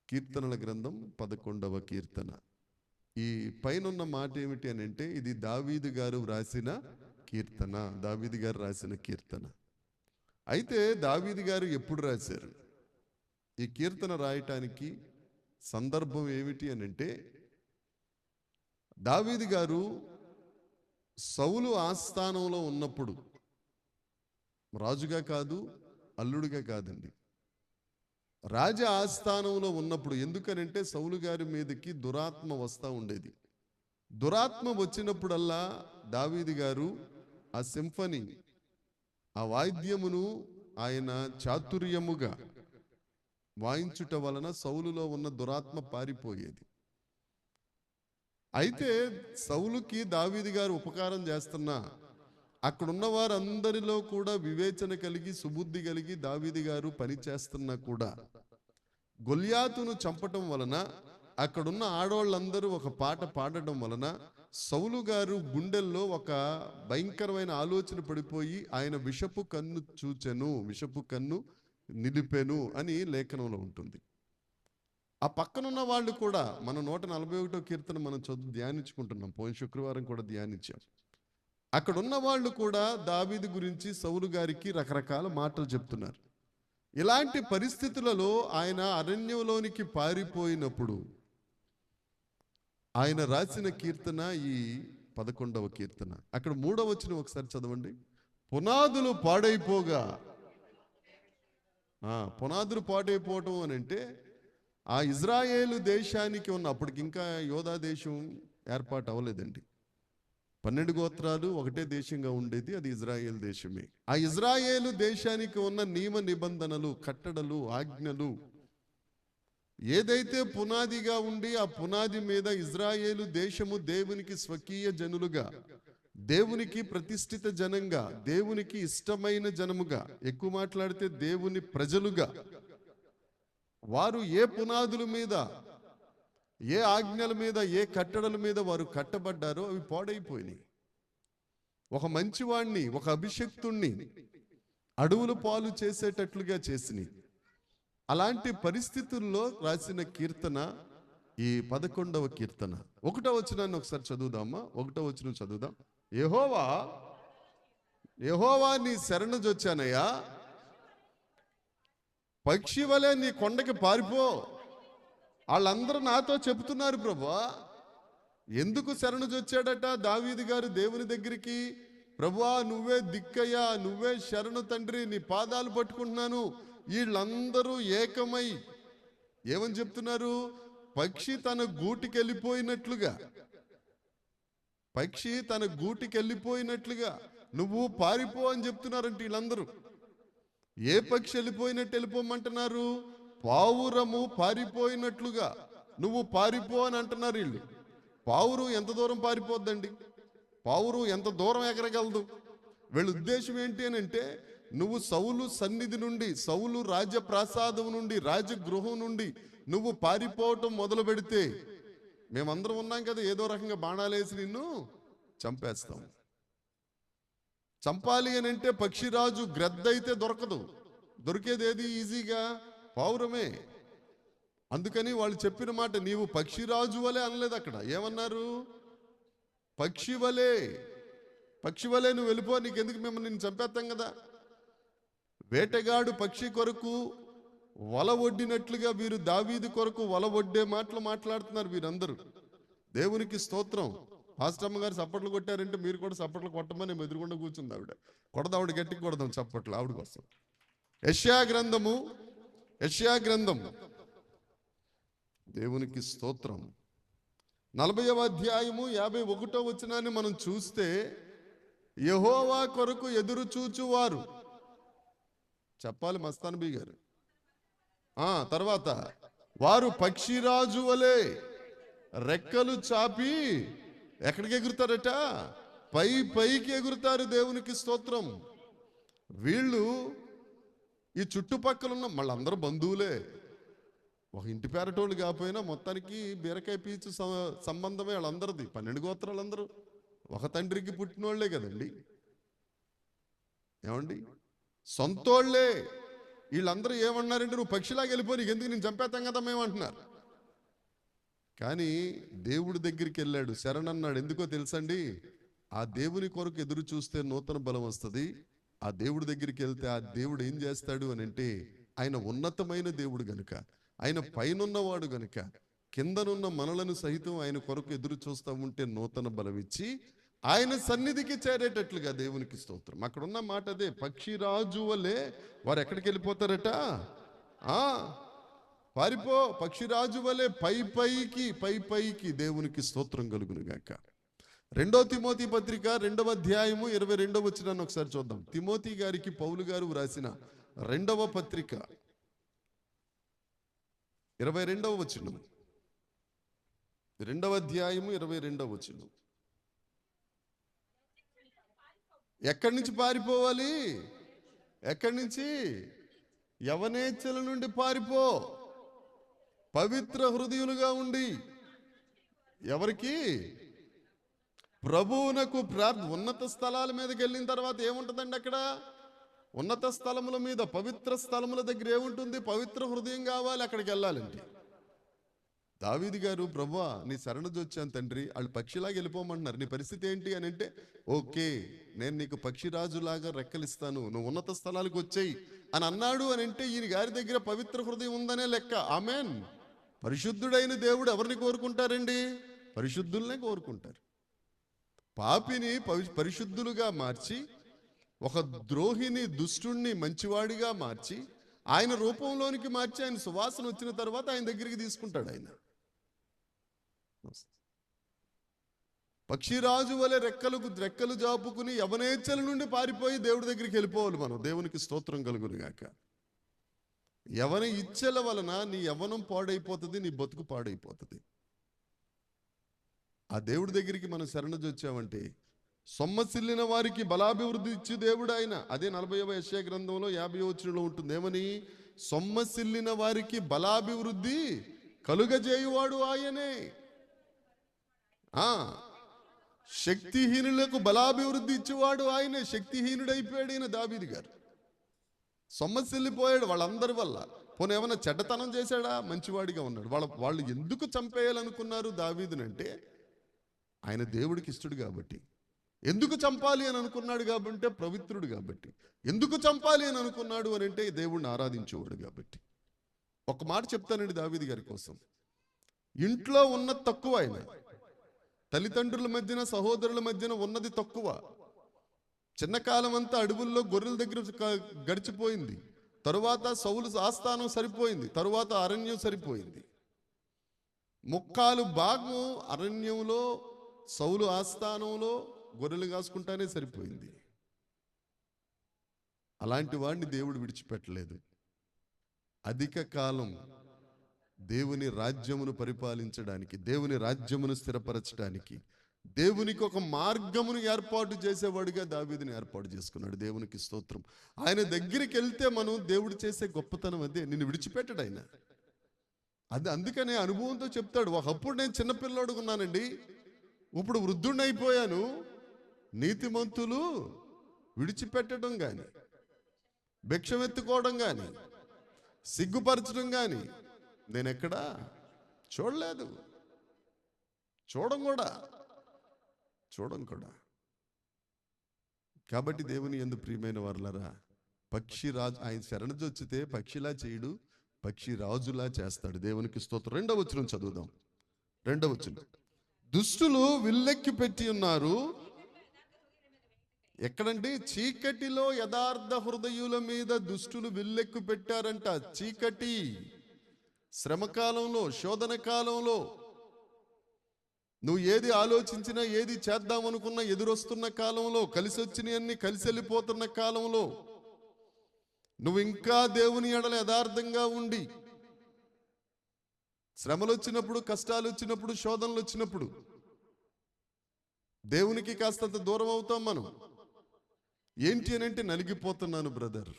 కీర్తనల గ్రంథం 11వ కీర్తన. ఈ పైనున్న మాట ఏమిటి అని అంటే, ఇది దావీదు గారు రాసిన కీర్తన. దావీదు గారు రాసిన కీర్తన. అయితే దావీదు గారు ఎప్పుడు రాశారు ఈ కీర్తన రాయటానికి? సందర్భం ఏమిటి అని అంటే, దావీదు గారు సౌలు ఆస్థానంలో ఉన్నప్పుడు, రాజుగా కాదు, అల్లుడిగా కాదండి, రాజ ఆస్థానంలో ఉన్నప్పుడు. ఎందుకనంటే సౌలు గారి మీదకి దురాత్మ వస్తూ ఉండేది. దురాత్మ వచ్చినప్పుడల్లా దావీదు గారు ఆ సింఫనీ, ఆ వాయిద్యమును ఆయన చాతుర్యముగా వాయించుట వలన సౌలులో ఉన్న దురాత్మ పారిపోయేది. అయితే సౌలుకి దావీదు గారు ఉపకారం చేస్తున్నా, అక్కడున్న వారందరిలో కూడా వివేచన కలిగి, సుబుద్ధి కలిగి దావీదు గారు పని చేస్తున్నా కూడా, గొల్యాతును చంపటం వలన, అక్కడున్న ఆడవాళ్ళందరూ ఒక పాట పాడటం వలన సౌలు గారు గుండెల్లో ఒక భయంకరమైన ఆలోచన పడిపోయి ఆయన విషపు కన్ను చూచెను, విషపు కన్ను నిలిపెను అని లేఖనంలో ఉంటుంది. ఆ పక్కనున్న వాళ్ళు కూడా, మన 141వ కీర్తన మనం ధ్యానించుకుంటున్నాం, పోయిన శుక్రవారం కూడా ధ్యానించాం. అక్కడున్న వాళ్ళు కూడా దావీదు గురించి సౌలు గారికి రకరకాల మాటలు చెప్తున్నారు. ఇలాంటి పరిస్థితులలో ఆయన అరణ్యంలోనికి పారిపోయినప్పుడు ఆయన రాసిన కీర్తన ఈ 11వ కీర్తన. అక్కడ 3వ వచనం ఒకసారి చదవండి. పునాదులు పాడైపోగా. పునాదులు పాడైపోవటం అని అంటే, ఆ ఇజ్రాయేలు దేశానికి ఉన్న, అప్పటికి ఇంకా యోధా దేశం ఏర్పాటు అవ్వలేదండి. 12 గోత్రాలు ఒకటే దేశంగా ఉండేది, అది ఇజ్రాయేల్ దేశమే. ఆ ఇజ్రాయేలు దేశానికి ఉన్న నియమ నిబంధనలు, కట్టడలు, ఆజ్ఞలు ఏదైతే పునాదిగా ఉండి, ఆ పునాది మీద ఇజ్రాయేలు దేశము దేవునికి స్వకీయ జనులుగా, దేవునికి ప్రతిష్ఠిత జనంగా, దేవునికి ఇష్టమైన జనముగా, ఎక్కువ మాట్లాడితే దేవుని ప్రజలుగా, వారు ఏ పునాదుల మీద, ఏ ఆజ్ఞల మీద, ఏ కట్టడల మీద వారు కట్టబడ్డారో అవి పాడైపోయినాయి. ఒక మంచివాణ్ణి, ఒక అభిషక్తుణ్ణి అడవుల పాలు చేసేటట్లుగా చేసినాయి. అలాంటి పరిస్థితుల్లో రాసిన కీర్తన ఈ 11వ కీర్తన. 1వ వచనాన్ని ఒకసారి చదువుదామా? 1వ వచనం చదువుదాం. యెహోవా నీ శరణుజొచ్చానయ్యా, పక్షి వలె నీ కొండకి పారిపో. వాళ్ళందరూ నాతో చెబుతున్నారు, ప్రభువా ఎందుకు శరణుజొచ్చాడట దావీదు గారు దేవుని దగ్గరికి? ప్రభువా నువ్వే దిక్కయ్యా, నువ్వే శరణు తండ్రి, నీ పాదాలు పట్టుకుంటున్నాను. వీళ్ళందరూ ఏకమై ఏమని చెప్తున్నారు? పక్షి తన గూటికి వెళ్ళిపోయినట్లుగా, పక్షి తన గూటికి వెళ్ళిపోయినట్లుగా నువ్వు పారిపో అని చెప్తున్నారంటే వీళ్ళందరూ. ఏ పక్షి వెళ్ళిపోయినట్టు వెళ్ళిపోమంటున్నారు? పావురము పారిపోయినట్లుగా నువ్వు పారిపో అని అంటున్నారు వీళ్ళు. పావురు ఎంత దూరం పారిపోద్దండి? పావురు ఎంత దూరం ఎగరగలదు? వీళ్ళ ఉద్దేశం ఏంటి అని అంటే, నువ్వు సౌలు సన్నిధి నుండి, సౌలు రాజప్రాసాదం నుండి, రాజగృహం నుండి నువ్వు పారిపోవటం మొదలు పెడితే, మేమందరం ఉన్నాం కదా, ఏదో రకంగా బాణాలేసి నిన్ను చంపేస్తాం. చంపాలి అని అంటే పక్షిరాజు గ్రద్దయితే దొరకదు, దొరికేది ఏది ఈజీగా? పావురమే. అందుకని వాళ్ళు చెప్పిన మాట, నీవు పక్షిరాజు వలె అనలేదు. అక్కడ ఏమన్నారు? పక్షి వలె, పక్షి వలె నువ్వు వెళ్ళిపో, నీకెందుకు, మేము నిన్ను చంపేస్తాం కదా. వేటగాడు పక్షి కొరకు వల ఒడ్డినట్లుగా వీరు దావీదు కొరకు వల ఒడ్డే మాటలు మాట్లాడుతున్నారు వీరందరూ. దేవునికి స్తోత్రం. పాస్టమ్మ గారు చప్పట్లు కొట్టారంటే మీరు కూడా చప్పట్లు కొట్టమని ఎదురుగుండా కూర్చుంది ఆవిడ. కొడదావిడ గట్టికి కొడదాం చప్పట్లు ఆవిడ కోసం. యెషయా గ్రంథం దేవునికి స్తోత్రం. 40వ అధ్యాయము 51వ వచనాన్ని మనం చూస్తే, యెహోవా కొరకు ఎదురు చూచువారు, చెప్పాలి మస్తానబీ గారు. తర్వాత వారు పక్షిరాజు వలె రెక్కలు చాపి ఎక్కడికి ఎగురుతారట? పైకి ఎగురుతారు. దేవునికి స్తోత్రం. వీళ్ళు ఈ చుట్టుపక్కల ఉన్న వాళ్ళందరూ బంధువులే, ఒక ఇంటి పేరటోళ్ళు కాకపోయినా మొత్తానికి బీరకాయ పీచు సంబంధమే వాళ్ళందరిది. 12 గోత్రాలందరూ ఒక తండ్రికి పుట్టినోళ్లే కదండి. ఏమండి? సొంతోళ్లే. వీళ్ళందరూ ఏమన్నారంటే, నువ్వు పక్షిలాగా వెళ్ళిపో, నీకు ఎందుకు, నేను చంపేస్తాం కదా మేము అంటున్నారు. కానీ దేవుడి దగ్గరికి వెళ్ళాడు, శరణన్నాడు. ఎందుకో తెలుసండి, ఆ దేవుని కొరకు ఎదురు చూస్తే నూతన బలం వస్తుంది. ఆ దేవుడి దగ్గరికి వెళ్తే ఆ దేవుడు ఏం చేస్తాడు అని అంటే, ఆయన ఉన్నతమైన దేవుడు గనుక, ఆయన పైనున్నవాడు గనుక, కిందనున్న మనలను సహితం ఆయన కొరకు ఎదురు చూస్తూ ఉంటే నూతన బలం ఇచ్చి ఆయన సన్నిధికి చేరేటట్లుగా దేవునికి స్తోత్రం. అక్కడ ఉన్న మాట అదే, పక్షిరాజు వలె వారు ఎక్కడికి వెళ్ళిపోతారట, పారిపో, పక్షిరాజు వలె పై పైకి దేవునికి స్తోత్రం కలుగును గాక. 2 తిమోతి పత్రిక 2వ అధ్యాయము 22వ వచనాన్ని ఒకసారి చూద్దాం. తిమోతి గారికి పౌలు గారు వ్రాసిన 2వ పత్రిక 22వ వచనం, 2వ అధ్యాయము 22వ వచనం. ఎక్కడి నుంచి పారిపోవాలి? ఎక్కడి నుంచి? యవనేచ్ఛల నుండి పారిపో, పవిత్ర హృదయులుగా ఉండి. ఎవరికి? ప్రభువునకు ఉన్నత స్థలాల మీదకి వెళ్ళిన తర్వాత ఏముంటుందండి అక్కడ? ఉన్నత స్థలముల మీద, పవిత్ర స్థలముల దగ్గర ఏముంటుంది? పవిత్ర హృదయం కావాలి, అక్కడికి వెళ్ళాలండి. దావీదు గారు, ప్రభువా నీ శరణు వచ్చాను తండ్రి, వాళ్ళు పక్షిలాగా వెళ్ళిపోమంటున్నారు, నీ పరిస్థితి ఏంటి అని అంటే, ఓకే నేను నీకు పక్షిరాజులాగా రెక్కలిస్తాను, నువ్వు ఉన్నత స్థలాలకు వచ్చేయి అని అన్నాడు అని అంటే, ఈయన గారి దగ్గర పవిత్ర హృదయం ఉందనే లెక్క. ఆమెన్. పరిశుద్ధుడైన దేవుడు ఎవరిని కోరుకుంటారండి? పరిశుద్ధుల్నే కోరుకుంటారు. పాపిని పరిశుద్ధులుగా మార్చి, ఒక ద్రోహిని దుష్టుణ్ణి మంచివాడిగా మార్చి, ఆయన రూపంలోనికి మార్చి, ఆయన సువాసన వచ్చిన తర్వాత ఆయన దగ్గరికి తీసుకుంటాడు. ఆయన పక్షిరాజు వలె రెక్కలు జాపుకుని యవనేచ్ఛల నుండి పారిపోయి దేవుడి దగ్గరికి వెళ్ళిపోవాలి మనం. దేవునికి స్తోత్రం కలుగును గాక. యవన ఇచ్ఛల వలన నీ యవ్వనం పాడైపోతుంది, నీ బతుకు పాడైపోతుంది. ఆ దేవుడి దగ్గరికి మనం శరణొచ్చామంటే, సొమ్మసిల్లిన వారికి బలాభివృద్ధి ఇచ్చి దేవుడు ఆయన. అదే 40వ యెషయా గ్రంథంలో 50వ వచనంలో ఉంటుంది. ఏమని? సొమ్మసిల్లిన వారికి బలాభివృద్ధి కలుగజేయువాడు ఆయనే. శక్తిహీనులకు బలాభివృద్ధి ఇచ్చేవాడు ఆయనే. శక్తిహీనుడైపోయాడు ఈయన దావీదు గారు, సొమ్మసిల్లిపోయాడు వాళ్ళందరి వల్ల. పోనీ ఏమన్నా చెడ్డతనం చేశాడా? మంచివాడిగా ఉన్నాడు. వాళ్ళు ఎందుకు చంపేయాలనుకున్నారు దావీదునంటే, ఆయన దేవుడికి ఇష్టడు కాబట్టి. ఎందుకు చంపాలి అని అనుకున్నాడు కాబట్టి? పవిత్రుడు కాబట్టి. ఎందుకు చంపాలి అని అనుకున్నాడు అని అంటే, దేవుడిని ఆరాధించేవాడు కాబట్టి. ఒక మాట చెప్తానండి దావీదు గారి కోసం. ఇంట్లో ఉన్నది తక్కువ, ఆయన తల్లిదండ్రుల మధ్యన, సహోదరుల మధ్యన ఉన్నది తక్కువ. చిన్నకాలం అంతా అడవుల్లో గొర్రెల దగ్గర గడిచిపోయింది. తరువాత సౌలు ఆస్థానం సరిపోయింది, తరువాత అరణ్యం సరిపోయింది. 3/4 భాగం అరణ్యంలో, సౌలు ఆస్థానంలో గొర్రెలు కాసుకుంటానే సరిపోయింది. అలాంటి వాడిని దేవుడు విడిచిపెట్టలేదు. అధిక కాలం దేవుని రాజ్యమును పరిపాలించడానికి, దేవుని రాజ్యమును స్థిరపరచడానికి, దేవునికి ఒక మార్గమును ఏర్పాటు చేసేవాడిగా దావీదుని ఏర్పాటు చేసుకున్నాడు. దేవునికి స్తోత్రం. ఆయన దగ్గరికి వెళ్తే మనం దేవుడు చేసే గొప్పతనం అదే. నిన్ను విడిచిపెట్టడు ఆయన. అందుకనే అనుభవంతో చెప్తాడు. ఒకప్పుడు నేను చిన్నపిల్లోడుగా ఉన్నానండి, ఇప్పుడు వృద్ధుడిని అయిపోయాను. నీతిమంతులు విడిచిపెట్టడం కానీ, భిక్షమెత్తుకోవడం కానీ, సిగ్గుపరచడం కానీ నేను ఎక్కడా చూడలేదు. చూడం కూడా. కాబట్టి దేవుని యందు ప్రియమైన వారలారా, పక్షిరాజు ఆయన శరణొచ్చితే పక్షిలా చేయడు, పక్షిరాజులా చేస్తాడు. దేవునికి స్తోత్రం. 2వ వచనం చదువుదాం. 2వ వచనం. దుష్టులు విల్లెక్కి పెట్టి ఉన్నారు. ఎక్కడండి? చీకటిలో యథార్థ హృదయుల మీద దుష్టులు విల్లెక్కు పెట్టారంట. చీకటి, శ్రమకాలంలో, శోధన కాలంలో, నువ్వు ఏది ఆలోచించినా, ఏది చేద్దామనుకున్నా ఎదురొస్తున్న కాలంలో, కలిసి వచ్చినవన్నీ కలిసి వెళ్ళిపోతున్న కాలంలో, నువ్వు ఇంకా దేవుని ఎడల యథార్థంగా ఉండి, శ్రమలు వచ్చినప్పుడు, కష్టాలు వచ్చినప్పుడు, శోధనలు వచ్చినప్పుడు దేవునికి కాస్తంత దూరం అవుతాం మనం. ఏంటి అని అంటే, నలిగిపోతున్నాను బ్రదర్,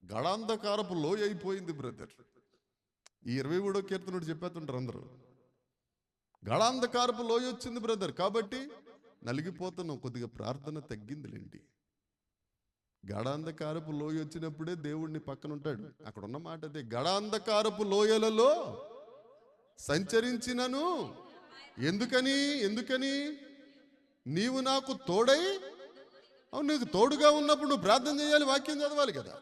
గడాంధకారపు లోయ అయిపోయింది బ్రదర్. ఈ 23వ కీర్తనుడు చెప్పేస్తుంటారు అందరూ. గడాంధకారపు లోయ వచ్చింది బ్రదర్, కాబట్టి నలిగిపోతున్నాం. కొద్దిగా ప్రార్థన తగ్గిందిలేండి. గడాంధకారపు లోయ వచ్చినప్పుడే దేవుడిని పక్కన ఉంటాడు. అక్కడ ఉన్న మాట అదే, గడాంధకారపు లోయలలో సంచరించినను ఎందుకని ఎందుకని నీవు నాకు తోడై. అవును, నీకు తోడుగా ఉన్నప్పుడు నువ్వు ప్రార్థన చేయాలి, వాక్యం చదవాలి కదా.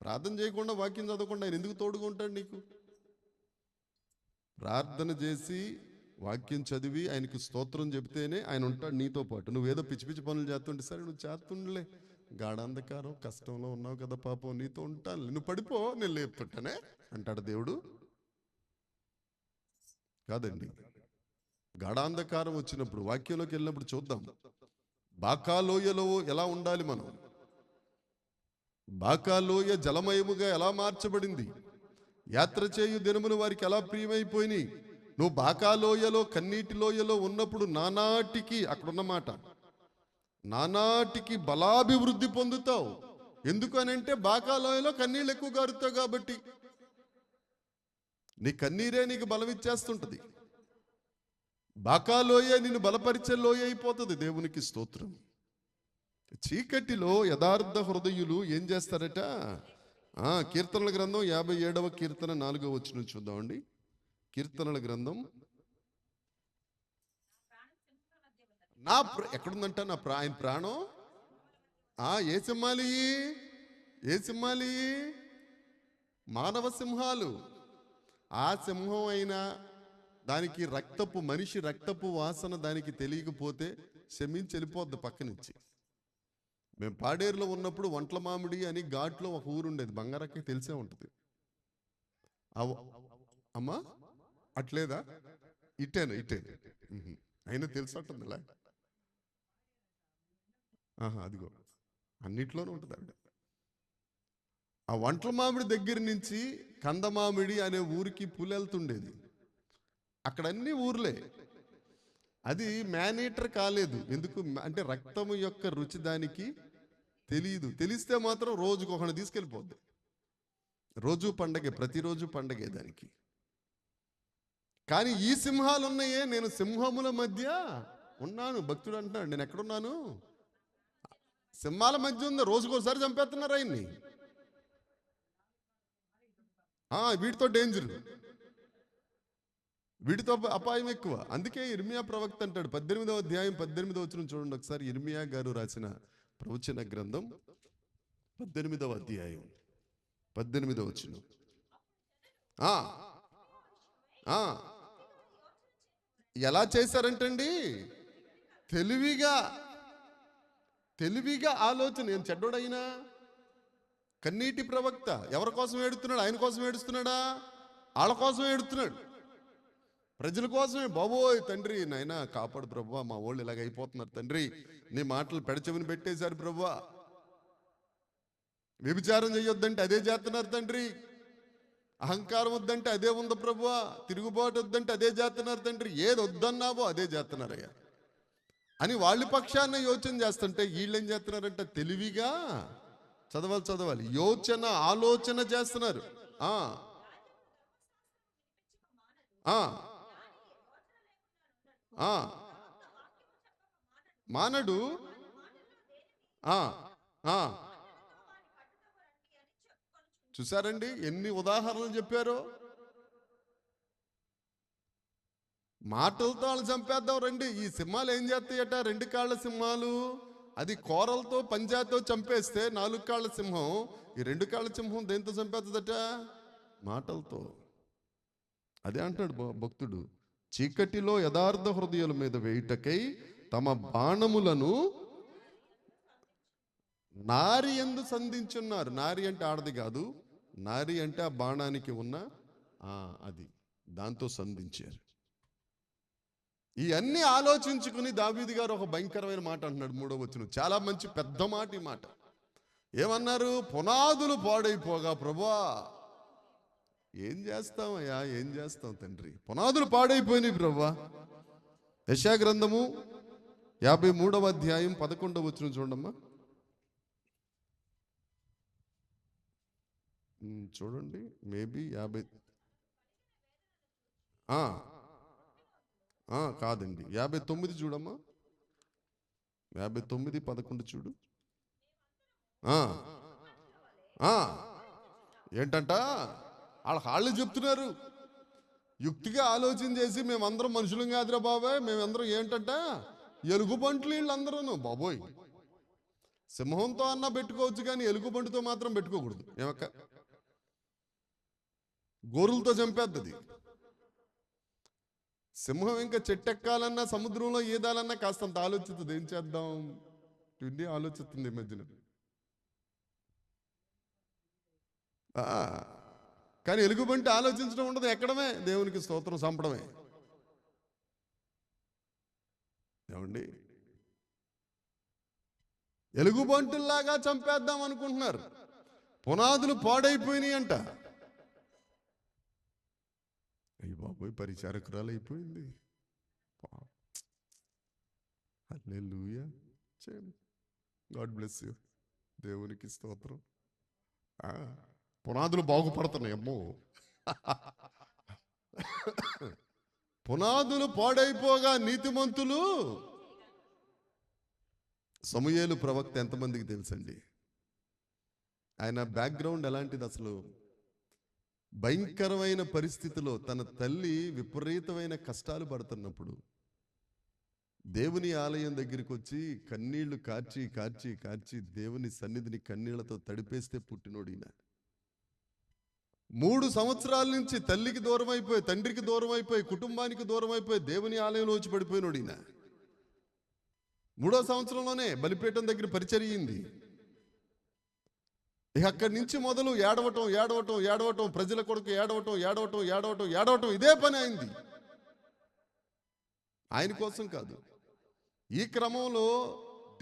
ప్రార్థన చేయకుండా వాక్యం చదవకుండా ఆయన ఎందుకు తోడుగా ఉంటాడు నీకు? ప్రార్థన చేసి వాక్యం చదివి ఆయనకి స్తోత్రం చెబితేనే ఆయన ఉంటాడు నీతో పాటు. నువ్వేదో పిచ్చి పిచ్చి పనులు చేస్తుంటే, సరే నువ్వు చేస్తుండలే, గాఢాంధకారం కష్టంలో ఉన్నావు కదా పాపం, నీతో ఉంటాను, నువ్వు పడిపో, నేను లేపుతుంటానే అంటాడు దేవుడు. కాదండి, గాఢాంధకారం వచ్చినప్పుడు వాక్యంలోకి వెళ్ళినప్పుడు చూద్దాం, బాకాలోయలో ఎలా ఉండాలి మనం. బాకాలోయ జలమయముగా ఎలా మార్చబడింది, యాత్ర చేయు దినములు వారికి ఎలా ప్రియమైపోయినాయి. నువ్వు బాకాలోయలో కన్నీటి లోయలో ఉన్నప్పుడు నానాటికి, అక్కడున్నమాట, నానాటికి బలాభివృద్ధి పొందుతావు. ఎందుకనంటే బాకాలోయలో కన్నీళ్ళు ఎక్కువ గారుతావు కాబట్టి. నీ కన్నీరే నీకు బలం ఇచ్చేస్తుంటది. బాకాలోయ నిన్ను బలపరిచే లోయ అయిపోతుంది. దేవునికి స్తోత్రం. చీకటిలో యథార్థ హృదయులు ఏం చేస్తారట? కీర్తనల గ్రంథం 57వ కీర్తన 4వ వచనం చూద్దామండి. కీర్తనల గ్రంథం ఎక్కడుందంట? ఆయన ప్రాణం ఏ సింహాలి? ఏ సింహాలి? మానవ సింహాలు. ఆ సింహం అయినా దానికి మనిషి రక్తపు వాసన దానికి తెలియకపోతే క్షమించి వెళ్ళిపోద్ది పక్క నుంచి. మేము పాడేరులో ఉన్నప్పుడు వంట్ల మామిడి అని ఘాట్లో ఒక ఊరు ఉండేది, బంగారక్క తెలిసే ఉంటుంది. అమ్మా అట్లేదా? ఇటేనా? అయినా తెలిసట్టుందిలా. అదిగో అన్నిట్లోనూ ఉంటుంది ఆవిడ. ఆ వంట్ల మామిడి దగ్గర నుంచి కందమామిడి అనే ఊరికి పులెళ్తుండేది. అక్కడ అన్ని ఊర్లే. అది మేనేటర్ కాలేదు. ఎందుకు అంటే రక్తము యొక్క రుచి దానికి తెలియదు. తెలిస్తే మాత్రం రోజుకు ఒకటి తీసుకెళ్ళిపోద్ది. రోజు పండగే, ప్రతిరోజు పండగే దానికి. కానీ ఈ సింహాలు ఉన్నాయే, నేను సింహముల మధ్య ఉన్నాను. భక్తుడు అంటున్నాడు, నేను ఎక్కడున్నాను? సింహాల మధ్య ఉంది. రోజుకోసారి చంపేస్తున్నారు ఆయన్ని. వీటితో డేంజర్, వీటితో అపాయం ఎక్కువ. అందుకే ఇర్మియా ప్రవక్త అంటాడు, 18వ అధ్యాయం 18వ వచనం చూడండి ఒకసారి. ఇర్మియా గారు రాసిన ప్రవచన గ్రంథం 18వ అధ్యాయం 18వ వచనం. ఎలా చేశారంటండి? తెలివిగా ఆలోచన. ఏం చెడ్డోడైనా కన్నీటి ప్రవక్త ఎవరి కోసం ఏడుస్తున్నాడు? ఆయన కోసం ఏడుస్తున్నాడా? వాళ్ళ కోసం ఏడుస్తున్నాడు, ప్రజల కోసమే. బాబోయ్ తండ్రి, నాయనా కాపాడు ప్రభువా, మా వాళ్ళు ఇలాగ అయిపోతున్నారు తండ్రి, నీ మాటలు పెడచెవిని పెట్టేశారు ప్రభువా. వ్యభిచారం చేయొద్దంటే అదే చేస్తున్నారు తండ్రి, అహంకారం వద్దంటే అదే ఉంది ప్రభువా, తిరుగుబాటు వద్దంటే అదే చేస్తున్నారు తండ్రి, ఏది వద్దన్నావో అదే చేస్తున్నారయ్యా అని వాళ్ళ పక్షాన యోచన చేస్తుంటే వీళ్ళు ఏం చేస్తున్నారంటే తెలివిగా చదవాలి, ఆలోచన చేస్తున్నారు. మానడు. చూసారండి ఎన్ని ఉదాహరణలు చెప్పారో. మాటలతో వాళ్ళు చంపేద్దాం రండి. ఈ సింహాలు ఏం చేస్తాయట? 2 కాళ్ళ సింహాలు. అది కోరలతో పంజాతో చంపేస్తే 4 కాళ్ళ సింహం, ఈ 2 కాళ్ళ సింహం దేంతో చంపేస్తుందట? మాటలతో. అదే అంటాడు భక్తుడు, చీకటిలో యథార్థ హృదయాల మీద వేయుటకై తమ బాణములను నారి ఎందు సంధించున్నారు. నారి అంటే ఆడది కాదు, నారి అంటే ఆ బాణానికి ఉన్న అది, దాంతో సంధించారు. ఇవన్నీ ఆలోచించుకుని దావీదు గారు ఒక భయంకరమైన మాట అంటున్నాడు 3వ వచనం. చాలా మంచి పెద్ద మాట ఈ మాట. ఏమన్నారు? పునాదులు పాడైపోగా ప్రభువా. ఏం చేస్తామయ్యా, ఏం చేస్తాం తండ్రి? పునాదులు పాడైపోయినాయి ప్రభువా. యెషయా గ్రంథము 53వ అధ్యాయం 11వ వచనం చూడమ్మా. చూడండి, మేబీ 50 కాదండి, 59 చూడమ్మా. 59:11 చూడు. ఆ, ఆ, ఏంటంట వాళ్ళు చెప్తున్నారు, యుక్తిగా ఆలోచన చేసి మేమందరం మనుషులం కాదురా బాబాయ్, మేమందరం ఏంటంట ఎలుగుబంట్లు వీళ్ళందరూ. బాబోయ్, సింహంతో అన్నా పెట్టుకోవచ్చు కానీ ఎలుగుబంటితో మాత్రం పెట్టుకోకూడదు. ఏమక్క, గోరులతో చంపేద్దది. సింహం ఇంకా చెట్టెక్కాలన్నా సముద్రంలో ఈదాలన్నా కాస్తంత ఆలోచిస్తుంది. ఏం చేద్దాం ఇన్ని ఆలోచిస్తుంది ఈ మధ్యన. కానీ ఎలుగుబంటి ఆలోచించడం ఉండదు, ఎక్కడమే దేవునికి స్తోత్రం, చంపడమే. ఏమండి, ఎలుగుబంటుల్లాగా చంపేద్దాం అనుకుంటున్నారు. పునాదులు పాడైపోయినాయి అంట. అయ్యి బాబోయ్, పరిచారకురాలు అయిపోయింది. హల్లెలూయా, గాడ్ బ్లెస్ యూ, దేవునికి స్తోత్రం. పునాదులు బాగుపడుతున్నాయి. అమ్మో, పునాదులు పాడైపోగా నీతిమంతులు. సమూయేలు ప్రవక్త ఎంతమందికి తెలుసండి? ఆయన బ్యాక్గ్రౌండ్ ఎలాంటిది? అసలు భయంకరమైన పరిస్థితిలో తన తల్లి విపరీతమైన కష్టాలు పడుతున్నప్పుడు దేవుని ఆలయం దగ్గరికి వచ్చి కన్నీళ్లు కార్చి కార్చి కార్చి దేవుని సన్నిధిని కన్నీళ్లతో తడిపేస్తే పుట్టినోడు ఈయన. 3 సంవత్సరాల నుంచి తల్లికి దూరం అయిపోయి, తండ్రికి దూరం అయిపోయి, కుటుంబానికి దూరం అయిపోయి దేవుని ఆలయంలో వచ్చి పడిపోయినోడు ఈయన. 3వ సంవత్సరంలోనే బలిపీఠం దగ్గర పరిచర్య అయింది. ఇక అక్కడి నుంచి మొదలు ఏడవటం ఏడవటం ఏడవటం, ప్రజల కొరకు ఏడవటం ఏడవటం ఏడవటం ఏడవటం, ఇదే పని అయింది. ఆయన కోసం కాదు. ఈ క్రమంలో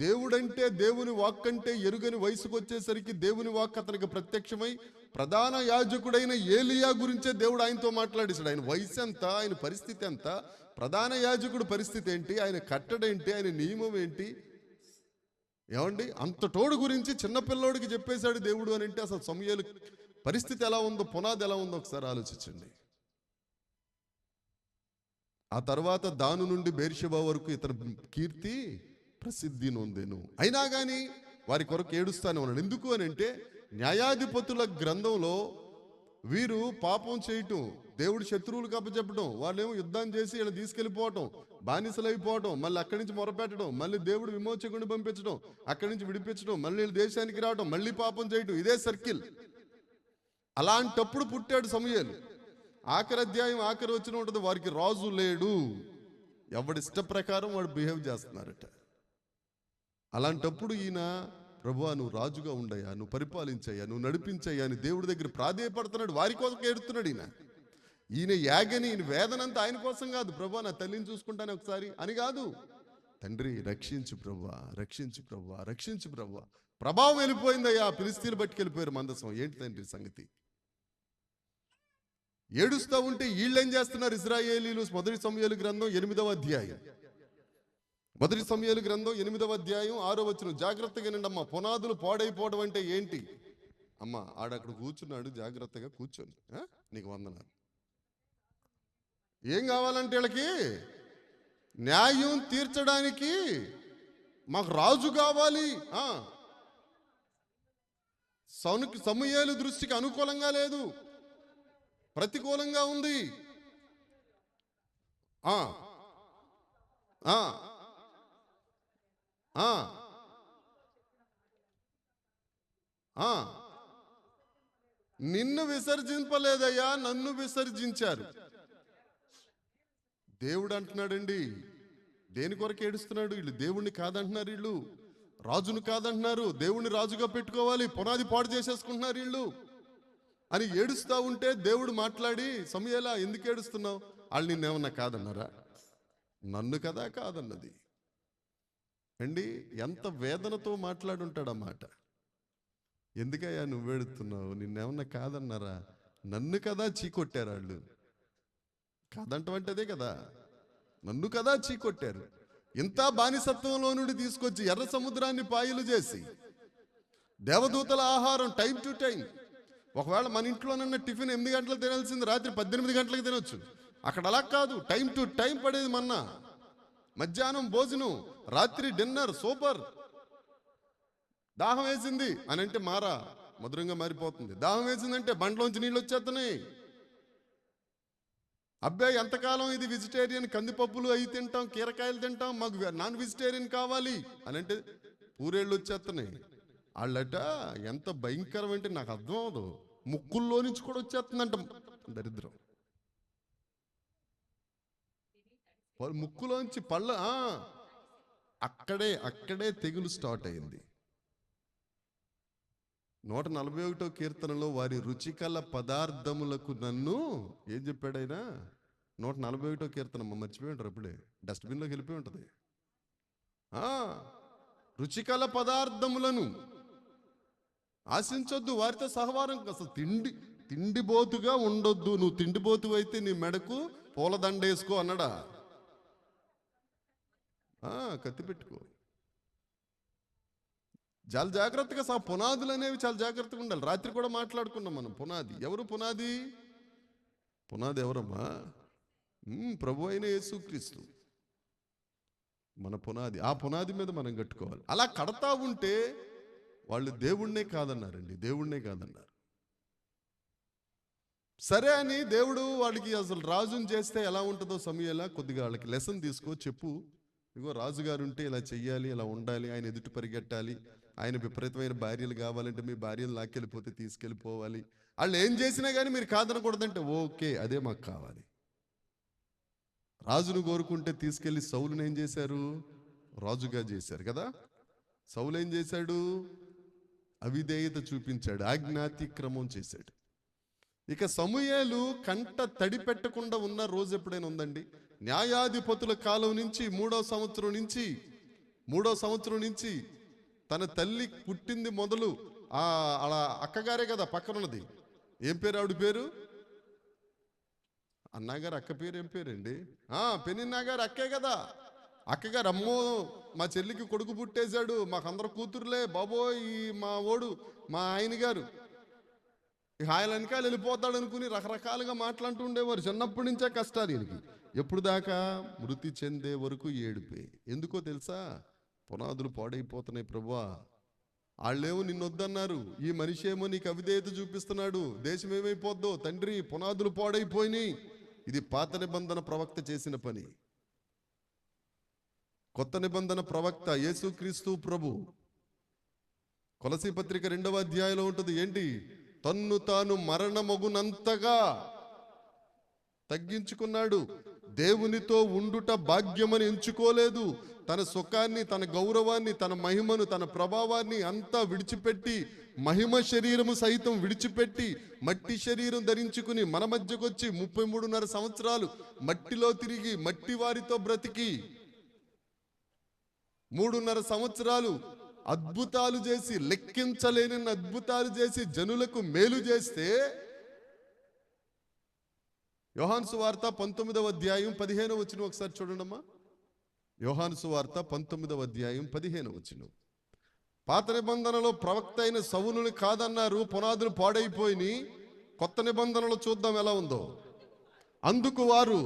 దేవుడంటే, దేవుని వాక్ అంటే ఎరుగని వయసుకు వచ్చేసరికి దేవుని వాక్ అతనికి ప్రత్యక్షమై ప్రధాన యాజకుడైన ఏలియా గురించే దేవుడు ఆయనతో మాట్లాడేశాడు. ఆయన వయసు ఎంత, ఆయన పరిస్థితి ఎంత, ప్రధాన యాజకుడు పరిస్థితి ఏంటి, ఆయన కట్టడేంటి, ఆయన నియమం ఏంటి, ఏమండి అంత తోడు గురించి చిన్నపిల్లోడికి చెప్పేశాడు దేవుడు అని అంటే అసలు సమూయేలు పరిస్థితి ఎలా ఉందో, పునాది ఎలా ఉందో ఒకసారి ఆలోచించండి. ఆ తర్వాత దాను నుండి బేర్షెబా వరకు ఇతని కీర్తి ప్రసిద్ధి నొందెను. అయినా కానీ వారి కొరకు ఏడుస్తానే ఉన్నాడు. ఎందుకు అని అంటే న్యాయాధిపతుల గ్రంథంలో వీరు పాపం చేయటం, దేవుడు శత్రువులు కప్పచెప్పడం, వాళ్ళేమో యుద్ధం చేసి వీళ్ళు తీసుకెళ్ళిపోవటం, బానిసలైపోవటం, మళ్ళీ అక్కడి నుంచి మొరపెట్టడం, మళ్ళీ దేవుడు విమోచకుడిని పంపించడం, అక్కడి నుంచి విడిపించడం, మళ్ళీ దేశానికి రావడం, మళ్ళీ పాపం చేయటం, ఇదే సర్కిల్. అలాంటప్పుడు పుట్టాడు సమూయేలు. ఆఖరి అధ్యాయం ఆఖరి వచ్చిన ఉంటుంది, వారికి రాజు లేడు, ఎవడి ఇష్ట ప్రకారం వాడు బిహేవ్ చేస్తున్నారట. అలాంటప్పుడు ఈయన, ప్రభువా నువ్వు రాజుగా ఉండయా, నువ్వు పరిపాలించయ్యా, నువ్వు నడిపించయ్యా అని దేవుడి దగ్గర ప్రాధేయపడుతున్నాడు. వారి కోసం ఏడుతున్నాడు ఈయన యాగని, ఈయన వేదనంతా ఆయన కోసం కాదు. ప్రభువా నా తల్లిని చూసుకుంటానే ఒకసారి అని కాదు. తండ్రి రక్షించు ప్రభువా, రక్షించు ప్రభువా, రక్షించు ప్రభువా. ప్రభావం వెళ్ళిపోయిందయ్యా, ఫిలిస్తీన్లు పట్టుకెళ్ళిపోయారు మందసం. ఏంటి తండ్రి సంగతి? ఏడుస్తూ ఉంటే వీళ్ళేం చేస్తున్నారు ఇశ్రాయేలీలు? మొదటి సమూయేలు గ్రంథం 8వ అధ్యాయం, మొదటి సమూయేలు గ్రంథం 8వ అధ్యాయం 6వ వచనం. జాగ్రత్తగా వినండమ్మా. పునాదులు పాడైపోవడం అంటే ఏంటి? అమ్మ ఆడక్కడ కూర్చున్నాడు, జాగ్రత్తగా కూర్చొని, నీకు వందనాలు. ఏం కావాలంటే వీళ్ళకి న్యాయం తీర్చడానికి మాకు రాజు కావాలి. సమూయేలు దృష్టికి అనుకూలంగా లేదు, ప్రతికూలంగా ఉంది. నిన్ను విసర్జింపలేదయ్యా, నన్ను విసర్జించారు. దేవుడు అంటున్నాడండి. దేని కొరకు ఏడుస్తున్నాడు? వీళ్ళు దేవుణ్ణి కాదంటున్నారు, వీళ్ళు రాజును కాదంటున్నారు, దేవుణ్ణి రాజుగా పెట్టుకోవాలి, పునాది పాడు చేసేసుకుంటున్నారు వీళ్ళు అని ఏడుస్తూ ఉంటే దేవుడు మాట్లాడి, సమూయేలా ఎందుకు ఏడుస్తున్నావు? వాళ్ళు నిన్నేమన్నా కాదన్నారా? నన్ను కదా కాదన్నది. అండి ఎంత వేదనతో మాట్లాడుంటాడన్నమాట. ఎందుకయ్యా నువ్వు ఏడుస్తున్నావు? నిన్నేమన్నా కాదన్నారా? నన్ను కదా చీకొట్టారు వాళ్ళు. కాదంటే అదే కదా, నన్ను కదా చీకొట్టారు. ఇంత బానిసత్వంలో నుండి తీసుకొచ్చి ఎర్ర సముద్రాన్ని పాయలు చేసి దేవదూతల ఆహారం టైం టు టైం. ఒకవేళ మన ఇంట్లోనన్న టిఫిన్ 8 గంటలకు తినాల్సింది రాత్రి 18 గంటలకు తినొచ్చు. అక్కడ అలా కాదు, టైం టు టైం పడేది మన్నా. మధ్యాహ్నం భోజనం, రాత్రి డిన్నర్, సూపర్. దాహం వేసింది అని అంటే మధురంగా మారిపోతుంది. దాహం వేసిందంటే బండ్లోంచి నీళ్ళు వచ్చేస్తున్నాయి. అబ్బాయి ఎంతకాలం ఇది వెజిటేరియన్, కందిపప్పులు అవి తింటాం, కీరకాయలు తింటాం, మాకు నాన్ వెజిటేరియన్ కావాలి అని అంటే పూరేళ్ళు వచ్చేస్తున్నాయి. వాళ్ళట ఎంత భయంకరం అంటే నాకు అర్థం అవదు. ముక్కుల్లో నుంచి కూడా వచ్చేస్తుందంట దరిద్రం. ముక్కులోంచి అక్కడే తెగులు స్టార్ట్ అయింది. 141 కీర్తనలో వారి రుచికల పదార్థములకు నన్ను ఏం చెప్పాడైనా. 141 కీర్తన మర్చిపోయి ఉంటారు, అప్పుడే డస్ట్బిన్లోకి వెళ్ళిపోయి ఉంటుంది. రుచికల పదార్థములను ఆశించొద్దు, వారితో సహవారం. అసలు తిండిబోతుగా ఉండొద్దు. నువ్వు తిండిబోతు అయితే నీ మెడకు పూలదండ వేసుకో అన్నాడా? కత్తి పెట్టుకో. చాలా జాగ్రత్తగా పునాదులు అనేవి చాలా జాగ్రత్తగా ఉండాలి. రాత్రి కూడా మాట్లాడుకున్నాం మనం. పునాది ఎవరు? పునాది ఎవరమ్మా? ప్రభు అయిన యేసుక్రీస్తు మన పునాది. ఆ పునాది మీద మనం కట్టుకోవాలి. అలా కడతా ఉంటే వాళ్ళు దేవుణ్ణే కాదన్నారండి, దేవుణ్ణే కాదన్నారు. సరే అని దేవుడు వాడికి అసలు రాజుని చేస్తే ఎలా ఉంటుందో సమయంలో కొద్దిగా వాళ్ళకి లెసన్ తీసుకో, చెప్పు. ఇగో రాజుగారు ఉంటే ఇలా చెయ్యాలి, ఇలా ఉండాలి, ఆయన ఎదుటి పరిగెట్టాలి, ఆయన విపరీతమైన భార్యలు కావాలంటే మీ భార్యలు లాక్కెళ్ళిపోతే తీసుకెళ్ళిపోవాలి, వాళ్ళు ఏం చేసినా కానీ మీరు కాదనకూడదంటే ఓకే, అదే మాకు కావాలి. రాజును కోరుకుంటే తీసుకెళ్లి సౌలుని ఏం చేశారు? రాజుగా చేశారు కదా. సౌలు ఏం చేశాడు? అవిధేయత చూపించాడు, ఆజ్ఞాతిక్రమం చేశాడు. ఇక సమూయేలు కంట తడి పెట్టకుండా ఉన్న రోజు ఎప్పుడైనా ఉందండి? న్యాయాధిపతుల కాలం నుంచి మూడో సంవత్సరం నుంచి తన తల్లి పుట్టింది మొదలు అలా అక్కగారే కదా పక్కనున్నది. ఏం పేరు ఆవిడ పేరు? అన్నగారు అక్క పేరు ఏం పేరండి? పెనిన్నా గారు అక్కే కదా. అక్కగారు అమ్మో మా చెల్లికి కొడుకు పుట్టేశాడు, మాకందరూ కూతురులే బాబోయ్, మా ఓడు మా ఆయన గారు ఆయన వెనకాల వెళ్ళిపోతాడు అనుకుని రకరకాలుగా మాట్లాడుతూ ఉండేవారు. చిన్నప్పటి నుంచే కష్టాలు ఈయనకి. ఎప్పుడు దాకా? మృతి చెందే వరకు ఏడిపే. ఎందుకో తెలుసా? పునాదులు పాడైపోతున్నాయి ప్రభువా. వాళ్ళేమో నిన్నొద్దన్నారు, ఈ మనిషి ఏమో నీకు అవిధేయత చూపిస్తున్నాడు, దేశం ఏమైపోద్దో తండ్రి, పునాదులు పాడైపోయినాయి. ఇది పాత నిబంధన ప్రవక్త చేసిన పని. కొత్త నిబంధన ప్రవక్త యేసుక్రీస్తు ప్రభు కొలసీ పత్రిక 2వ అధ్యాయంలో ఉంటుంది. ఏంటి? తన్ను తాను మరణమగునంతగా తగ్గించుకున్నాడు. దేవునితో ఉండుట భాగ్యమని ఎంచుకోలేదు. తన సుఖాన్ని, తన గౌరవాన్ని, తన మహిమను, తన ప్రభావాన్ని అంతా విడిచిపెట్టి, మహిమ శరీరము సైతం విడిచిపెట్టి మట్టి శరీరం ధరించుకుని మన మధ్యకొచ్చి 33.5 సంవత్సరాలు మట్టిలో తిరిగి మట్టి వారితో బ్రతికి 3.5 సంవత్సరాలు అద్భుతాలు చేసి, లెక్కించలేని అద్భుతాలు చేసి జనులకు మేలు చేస్తే, యోహాను సువార్త 19వ అధ్యాయం 15వ వచనం ఒకసారి చూడండమ్మా. యోహాను సువార్త 19వ అధ్యాయం 15వ వచనం. పాత నిబంధనలో ప్రవక్త అయిన సౌలుని కాదన్నారు, పునాదులు పాడైపోయి. కొత్త నిబంధనలో చూద్దాం ఎలా ఉందో. అందుకు వారు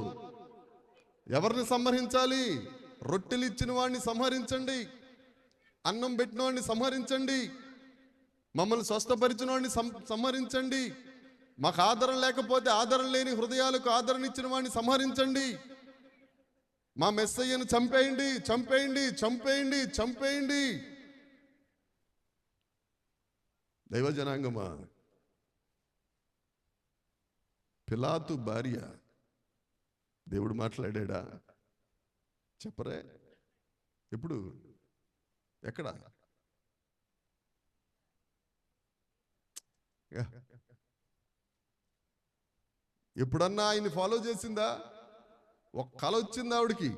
ఎవరిని సంహరించాలి? రొట్టెలు ఇచ్చిన వాడిని సంహరించండి, అన్నం పెట్టిన వాడిని సంహరించండి, మమ్మల్ని స్వస్థపరిచిన వాడిని సంహరించండి, మాకు ఆదరణ లేకపోతే ఆదరణ లేని హృదయాలకు ఆదరణ ఇచ్చిన వాడిని సంహరించండి, మా మెస్సయ్యను చంపేయండి, చంపేయండి, చంపేయండి, చంపేయండి. దైవజనాంగమా, పిలాతు భార్య దేవుడు మాట్లాడా? చెప్పరే? ఎప్పుడు? ఎక్కడ? ఎప్పుడన్నా ఆయన్ని ఫాలో చేసిందా? ఒక కల వచ్చింది ఆవిడికి,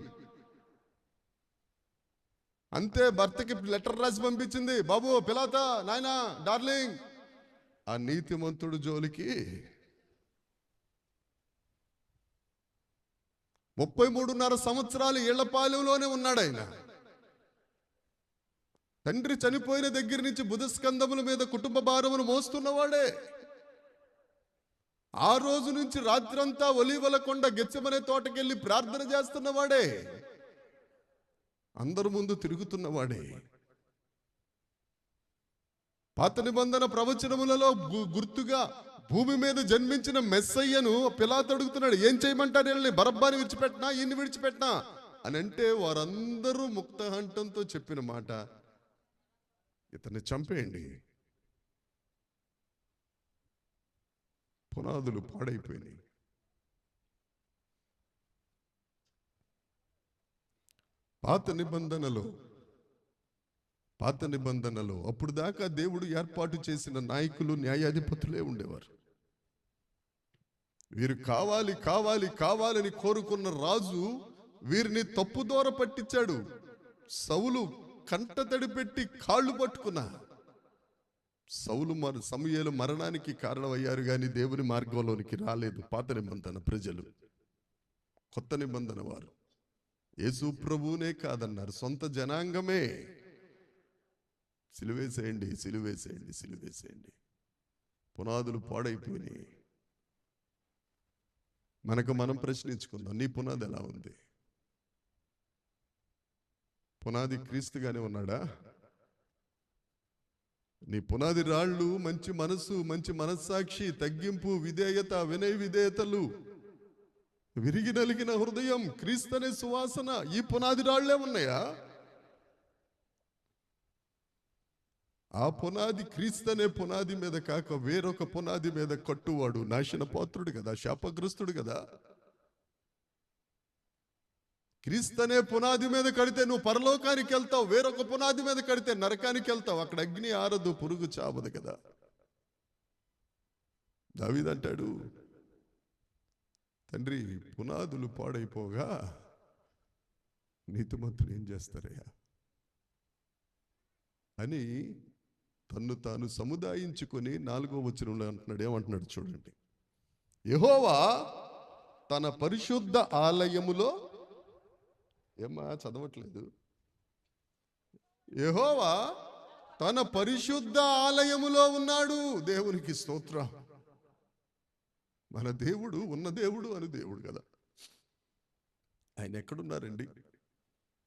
అంతే. భర్తకి లెటర్ రాసి పంపించింది, బాబు పిలాత, నాయనా, డార్లింగ్. ఆ నీతిమంతుడు జోలికి 33.5 సంవత్సరాలు ఇళ్లపాలెంలోనే ఉన్నాడు ఆయన. తండ్రి చనిపోయిన దగ్గర నుంచి బుధస్కంధముల మీద కుటుంబ భారమును మోస్తున్నవాడే. ఆ రోజు నుంచి రాత్రంతా ఒలీవల కొండ గెత్సెమనే తోటకెళ్ళి ప్రార్థన చేస్తున్నవాడే, అందరి ముందు తిరుగుతున్నవాడే. పాత నిబంధన ప్రవచనములలో గుర్తుగా భూమి మీద జన్మించిన మెస్సయ్యను పిలాతు అడుగుతున్నాడు, ఏం చేయమంటారు వీళ్ళని? బరబ్బాని విడిచిపెట్టినా, ఈయన్ని విడిచిపెట్టినా అని అంటే వారందరూ ముక్తహంఠంతో చెప్పిన మాట, ఇతన్ని చంపేయండి. పునాదులు పాడైపోయినాయి. పాత నిబంధనలో అప్పుడు దాకా దేవుడు ఏర్పాటు చేసిన నాయకులు, న్యాయాధిపతులే ఉండేవారు. వీరు కావాలి కావాలి కావాలని కోరుకున్న రాజు వీరిని తప్పుదోర పట్టించాడు. సౌలు కంట తడిపెట్టి కాళ్ళు పట్టుకున్నా. సమూయేలు మరణానికి కారణమయ్యారు కానీ దేవుని మార్గంలోనికి రాలేదు పాత నిబంధన ప్రజలు. కొత్త నిబంధన వారు యేసు ప్రభువునే కాదన్నారు, సొంత జనాంగమే. సిలువేసేయండి, సిలువేసేయండి, సిలువేసేయండి. పునాదులు పాడైపోయినాయి. మనం ప్రశ్నించుకుందాం, నీ పునాది ఎలా ఉంది? పునాది క్రీస్తుగానే ఉన్నాడా? నీ పునాది రాళ్ళు మంచి మనసు, మంచి మనస్సాక్షి, తగ్గింపు, విధేయత, వినయ విధేయతలు, విరిగి నలిగిన హృదయం, క్రీస్తనే సువాసన, ఈ పునాది రాళ్లే ఉన్నాయా? ఆ పునాది క్రీస్తనే పునాది మీద కాక వేరొక పునాది మీద కట్టువాడు నాశన పాత్రుడు కదా, శాపగ్రస్తుడు కదా. క్రీస్తనే పునాది మీద కడితే నువ్వు పరలోకానికి వెళ్తావు, వేరొక పునాది మీద కడితే నరకానికి వెళ్తావు. అక్కడ అగ్ని ఆరదు, పురుగు చావదు కదా. దావీదు అంటాడు, తండ్రి పునాదులు పాడైపోగా నీతిమంతులు ఏం చేస్తారయ్యా అని తన్ను తాను సముదాయించుకొని 4వ వచనంలో అంటున్నాడు. ఏమంటున్నాడు చూడండి, యెహోవా తన పరిశుద్ధ ఆలయములో, ఏమ్మా చదవట్లేదు, యెహోవా తన పరిశుద్ధ ఆలయములో ఉన్నాడు. దేవునికి స్తోత్రం. మన దేవుడు ఉన్న దేవుడు అని దేవుడు కదా. ఆయన ఎక్కడున్నారండి?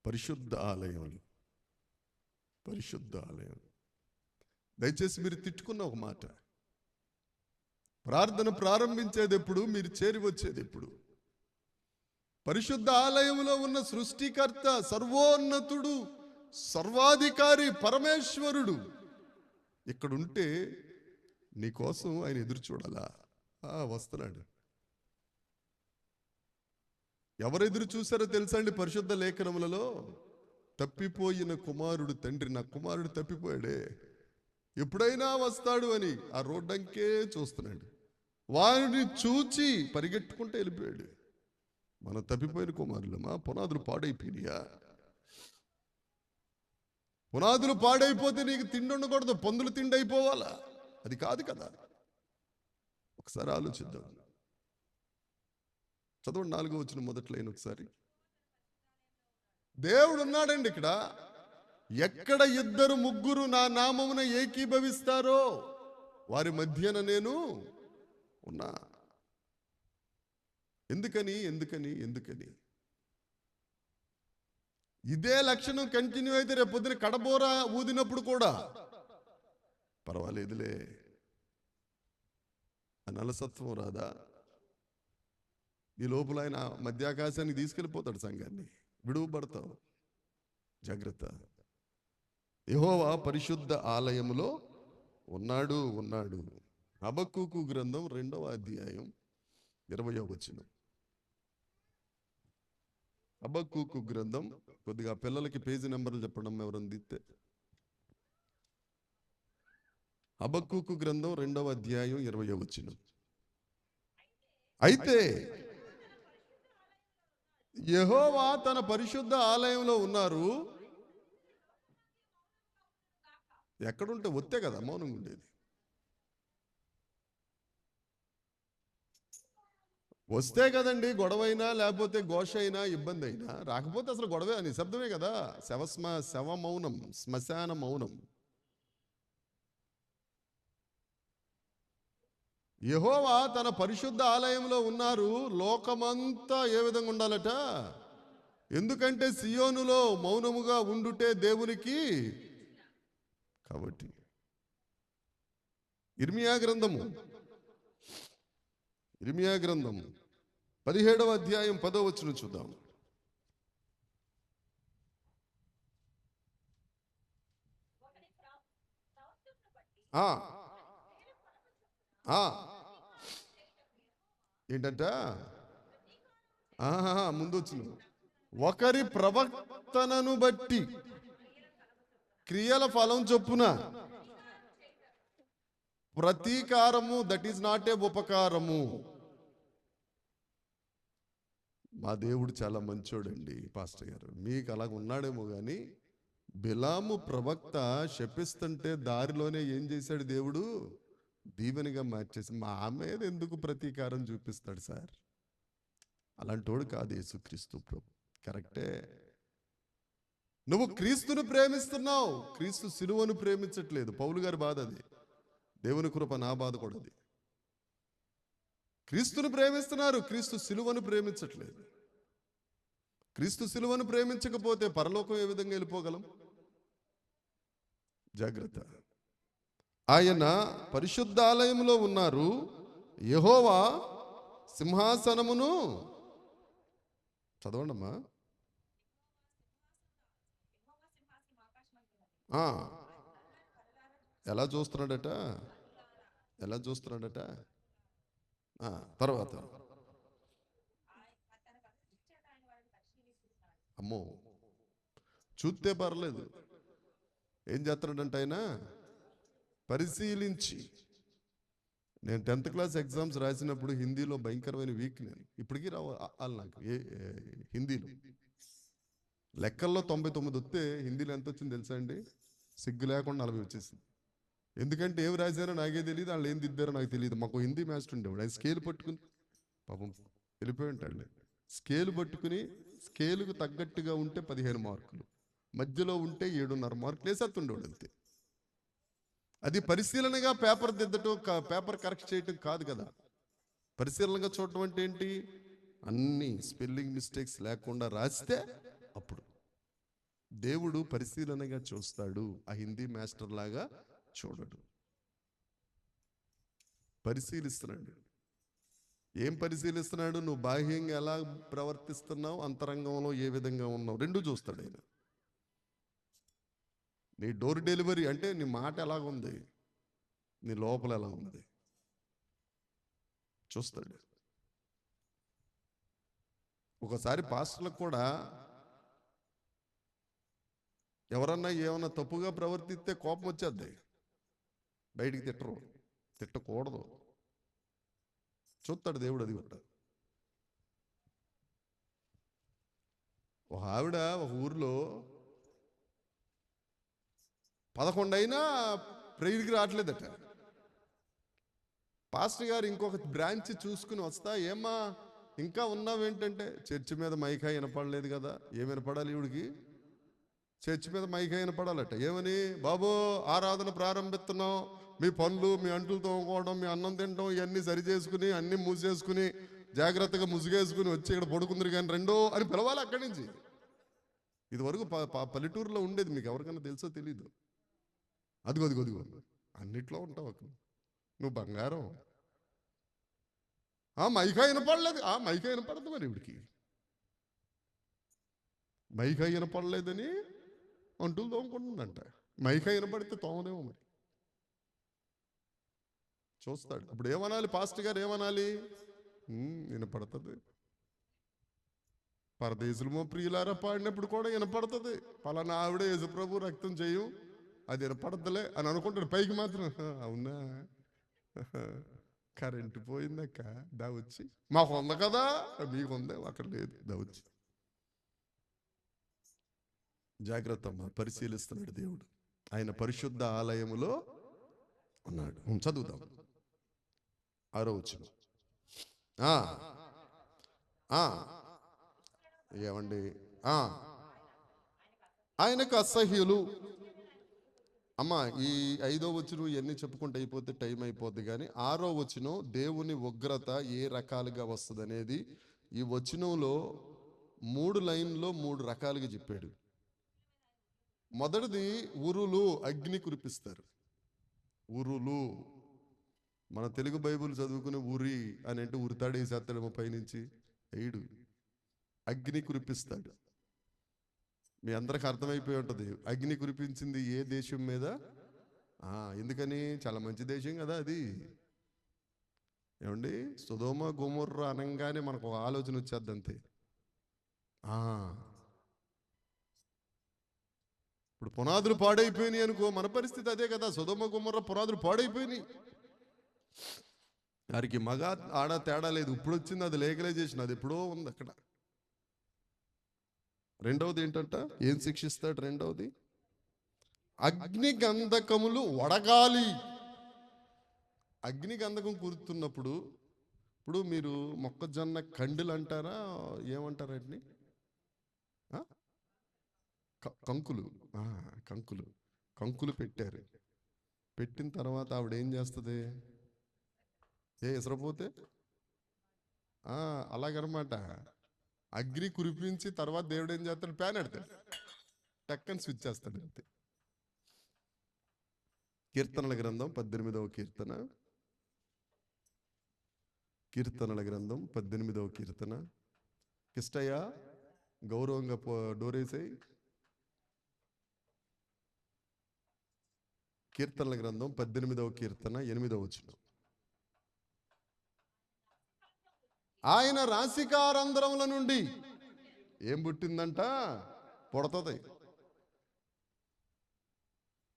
పరిశుద్ధ ఆలయంలో. పరిశుద్ధ ఆలయం. దయచేసి మీరు తిట్టుకున్న ఒక మాట, ప్రార్థన ప్రారంభించేది ఎప్పుడు, మీరు చేరి వచ్చేది ఎప్పుడు? పరిశుద్ధ ఆలయంలో ఉన్న సృష్టికర్త, సర్వోన్నతుడు, సర్వాధికారి పరమేశ్వరుడు ఇక్కడుంటే నీకోసం ఆయన ఎదురు చూడాలా? వస్తున్నాడు. ఎవరెదురు చూశారో తెలుసా అండి? పరిశుద్ధ లేఖనములలో తప్పిపోయిన కుమారుడు తండ్రి, నా కుమారుడు తప్పిపోయాడే, ఎప్పుడైనా వస్తాడు అని ఆ రోడ్డంకే చూస్తున్నాడు. వారిని చూచి పరిగెట్టుకుంటూ వెళ్ళిపోయాడు. మన తప్పిపోయిన కుమారులమా పునాదులు పాడైపోయినాయా? పునాదులు పాడైపోతే నీకు తిండి ఉండకూడదు, పందులు తిండి అయిపోవాలా? అది కాదు కదా. ఒకసారి ఆలోచిద్దాం. చదవండి 4వ వచనం మొదటి లైన్ ఒకసారి. దేవుడు ఉన్నాడండి ఇక్కడ. ఎక్కడ 2-3 నా నామమున ఏకీభవిస్తారో వారి మధ్యన నేను ఉన్నా. ఎందుకని ఎందుకని ఎందుకని ఇదే లక్షణం కంటిన్యూ అయితే రేపు పొద్దున కడబోర ఊదినప్పుడు కూడా పర్వాలేదులే, అలసత్వం రాదా? ఈ లోపల ఆయన మధ్యాకాశానికి తీసుకెళ్ళిపోతాడు సంఘాన్ని, విడువబడతావు. జాగ్రత్త. యెహోవా పరిశుద్ధ ఆలయములో ఉన్నాడు ఉన్నాడు. హబక్కూకు గ్రంథం 2వ అధ్యాయం 20వ వచనం. హబక్కూకు గ్రంథం, కొద్దిగా పిల్లలకి పేజీ నెంబర్లు చెప్పడం ఎవరన్నా దిస్తే. హబక్కూకు గ్రంథం 2వ అధ్యాయం 20వ వచనం. అయితే యెహోవా తన పరిశుద్ధ ఆలయంలో ఉన్నారు. ఎక్కడుంటే వస్తే కదా మౌనంగా ఉండేది. వస్తే కదండి గొడవైనా, లేకపోతే ఘోష అయినా, ఇబ్బంది అయినా. రాకపోతే అసలు గొడవే, నిశ్శబ్దమే కదా. శవ మౌనం, శ్మశాన మౌనం. యెహోవా తన పరిశుద్ధ ఆలయంలో ఉన్నారు. లోకమంతా ఏ విధంగా ఉండాలట? ఎందుకంటే సియోనులో మౌనముగా ఉండుటే దేవునికి. కాబట్టి ఇర్మియా గ్రంథము 17వ అధ్యాయం 10వ వచనం చూద్దాం. ఏంటంట ముందు వచ్చిన ఒకరి ప్రవర్తనను బట్టి క్రియల ఫలం చొప్పున ప్రతీకారము, దట్ ఈస్ నాట్ ఏ ఉపకారము. మా దేవుడు చాలా మంచోడండి పాస్టర్ గారు. మీకు అలాగ ఉన్నాడేమో కానీ బిలాము ప్రవక్త శపిస్తుంటే దారిలోనే ఏం చేశాడు దేవుడు? దీవెనగా మార్చేసి. మా మీద ఎందుకు ప్రతీకారం చూపిస్తాడు సార్? అలాంటోడు కాదు యేసుక్రీస్తు ప్రభు. కరెక్టే, నువ్వు క్రీస్తును ప్రేమిస్తున్నావు, క్రీస్తు సిలువను ప్రేమించట్లేదు. పౌలు గారి బాధ అది, దేవుని కృప నా బాధ కూడా అది. క్రీస్తును ప్రేమిస్తున్నారు, క్రీస్తు సిలువను ప్రేమించట్లేదు. క్రీస్తు సిలువను ప్రేమించకపోతే పరలోకం ఏ విధంగా వెళ్ళిపోగలం? జాగ్రత్త. ఆయన పరిశుద్ధాలయంలో ఉన్నారు, యెహోవా సింహాసనమును, చదవండమ్మా, ఎలా చూస్తున్నాడట? తర్వాత అమ్మో, చూస్తే పర్లేదు, ఏం చేస్తున్నాడంటే ఆయన పరిశీలించి. నేను 10th క్లాస్ ఎగ్జామ్స్ రాసినప్పుడు హిందీలో భయంకరమైన వీక్. నేను ఇప్పటికీ రావాలి నాకు హిందీలో లెక్కల్లో 99 వస్తే హిందీలో ఎంత వచ్చింది తెలుసా అండి? సిగ్గు లేకుండా 40 వచ్చేసింది. ఎందుకంటే ఏమి రాశారో నాకే తెలియదు, వాళ్ళు ఏం దిద్దారో నాకు తెలియదు. మాకు హిందీ మాస్టర్ ఉండేవాడు, ఆయన స్కేల్ పట్టుకుని, పాపం వెళ్ళిపోయి ఉంటాడు, స్కేల్ పట్టుకుని స్కేలుకు తగ్గట్టుగా ఉంటే 15 మార్కులు, మధ్యలో ఉంటే 7.5 మార్కులు వేసేస్తుండేవాడు అంతే. అది పరిశీలనగా పేపర్ దిద్దటం, పేపర్ కరెక్ట్ చేయటం కాదు కదా. పరిశీలనగా చూడటం అంటే ఏంటి? అన్ని స్పెల్లింగ్ మిస్టేక్స్ లేకుండా రాస్తే అప్పుడు దేవుడు పరిశీలనగా చూస్తాడు. ఆ హిందీ మాస్టర్ లాగా చూడడు, పరిశీలిస్తున్నాడు. ఏం పరిశీలిస్తున్నాడు? నువ్వు బాహ్యంగా ఎలా ప్రవర్తిస్తున్నావు, అంతరంగంలో ఏ విధంగా ఉన్నావు, రెండు చూస్తాడు ఆయన. నీ డోర్ డెలివరీ అంటే నీ మాట ఎలాగుంది, నీ లోపల ఎలా ఉంది చూస్తాడు. ఒకసారి పాస్టర్లకు కూడా ఎవరన్నా ఏమన్నా తప్పుగా ప్రవర్తిస్తే కోపం వచ్చేద్ది, బయటికి తిట్టకూడదు, చూస్తాడు దేవుడు. అది కూడా ఒక ఆవిడ ఒక ఊర్లో 11 అయినా ప్రేయర్కి రావట్లేదట. పాస్టర్ గారు ఇంకొక బ్రాంచ్ చూసుకుని వస్తా, ఏమ్మా ఇంకా ఉన్నావేంటంటే, చర్చి మీద మైకా వినపడలేదు కదా. ఏం వినపడాలి ఈవిడికి? చర్చి మీద మైకా వినపడాలట. ఏమని? బాబు ఆరాధన ప్రారంభిస్తున్నాం, మీ పనులు, మీ అంటులు తోముకోవడం, మీ అన్నం తినడం ఇవన్నీ సరి చేసుకుని అన్నీ మూసేసుకుని జాగ్రత్తగా ముసుగేసుకుని వచ్చి ఇక్కడ పడుకుందరు కానీ రెండో అని పిలవాలి అక్కడి నుంచి. ఇది వరకు పల్లెటూరులో ఉండేది, మీకు ఎవరికైనా తెలుసో తెలీదు. అదిగో అన్నిట్లో ఉంటావు అక్కడ, నువ్వు బంగారం. మైకా వినపడలేదు, మైకా వినపడదు మరి ఇవిడికి. మైకా వినపడలేదని అంటులు తోముకుంటుందంట. మైకా వినపడితే తోమదేమో మరి. చూస్తాడు. అప్పుడు ఏమనాలి పాస్టర్ గారు? ఏమనాలి? వినపడుతుంది. పరదేశులమో ప్రియులారా పాడినప్పుడు కూడా వినపడుతుంది. పలానా ఆవిడ యేసుప్రభు రక్తం చేయం, అది వినపడతలే అని అనుకుంటాడు పైకి మాత్రం. అవునా, కరెంటు పోయిందక్క, దా వచ్చి. మాకు ఉంది కదా, మీకు ఉందే, అక్కడ లేదు, దా వచ్చి. జాగ్రత్త అమ్మా, పరిశీలిస్తున్నాడు దేవుడు. ఆయన పరిశుద్ధ ఆలయములో ఉన్నాడు. చదువుదాం 6వ వచనం. ఏమండి? ఆయనకు అసహ్యులు. అమ్మా ఈ 5వ వచనం ఇవన్నీ చెప్పుకుంటూ అయిపోతే టైం అయిపోద్ది. కానీ 6వ వచనం దేవుని ఉగ్రత ఏ రకాలుగా వస్తుంది అనేది ఈ వచనంలో 3 లైన్లో 3 రకాలుగా చెప్పాడు. మొదటిది ఉరులు, అగ్ని కురిపిస్తారు. ఉరులు మన తెలుగు బైబుల్ చదువుకుని ఉరి అని అంటే ఉరితాడు వేసేస్తాడేమో పైనుంచి, వేయడు. అగ్ని కురిపిస్తాడు. మీ అందరికి అర్థమైపోయి ఉంటుంది అగ్ని కురిపించింది ఏ దేశం మీద. ఎందుకని? చాలా మంచి దేశం కదా అది. ఏమండి, సొదొమ గొమొర్రా అనగానే మనకు ఒక ఆలోచన వచ్చేద్ది అంతే. ఇప్పుడు పునాదులు పాడైపోయినాయి అనుకో, మన పరిస్థితి అదే కదా. సొదొమ గొమొర్రా పునాదులు పాడైపోయినాయి. వారికి మగ ఆడ తేడా లేదు. ఇప్పుడు వచ్చింది అది లీగలైజేషన్, అది ఎప్పుడో ఉంది అక్కడ. రెండవది ఏంటంట? ఏం శిక్షిస్తాడు? రెండవది అగ్ని గంధకములు వడగాలి. అగ్ని గంధకం కురుతున్నప్పుడు, ఇప్పుడు మీరు మొక్కజొన్న కండులు అంటారా, ఏమంటారు వాటిని? కంకులు. కంకులు కంకులు పెట్టారు. పెట్టిన తర్వాత ఆవిడ ఏం చేస్తుంది? ఎసరపోతే అలాగనమాట. అగ్ని కురిపించి తర్వాత దేవుడు ఏం చేస్తాడు? ప్యాన్ ఎడతాడు, టక్కని స్విచ్ చేస్తాడు అంతే. కీర్తనల గ్రంథం 18వ కీర్తన. కీర్తనల గ్రంథం 18వ కీర్తన. కిష్టయ్య గౌరవంగా డోరేసాయి. కీర్తనల గ్రంథం 18వ కీర్తన 8వ వచనం. ఆయన రాశికారంధ్రముల నుండి ఏం పుట్టిందంట? పుడతది.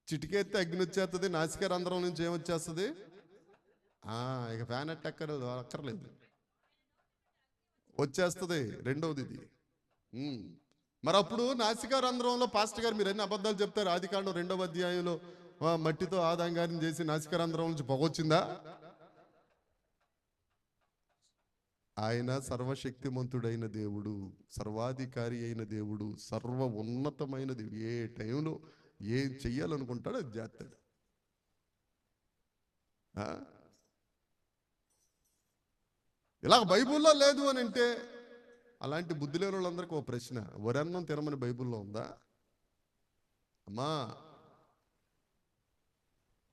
చిటికెత్తే అగ్ని వచ్చేస్తుంది. నాసికారంధ్రం నుంచి ఏమొచ్చేస్తుంది? ఇక ఫ్యాన్ అక్కర్లేదు, వచ్చేస్తుంది. రెండవది ఇది. మరి అప్పుడు నాసికారంధ్రంలో పాస్టర్ గారు మీరు అన్ని అబద్ధాలు చెప్తారు. ఆదికాండం 2వ అధ్యాయంలో మట్టితో ఆదాంగారం చేసి నాసికారంధ్రం నుంచి పొగొచ్చిందా? ఆయన సర్వశక్తిమంతుడైన దేవుడు, సర్వాధికారి అయిన దేవుడు, సర్వ ఉన్నతమైన దేవుడు. ఏ టైంలో ఏం చెయ్యాలనుకుంటాడో అది చేస్తాడు. ఇలా బైబుల్లో లేదు అని అంటే, అలాంటి బుద్ధి లేని వాళ్ళందరికీ ఓ ప్రశ్న, వరన్నం తినమని బైబుల్లో ఉందా? అమ్మా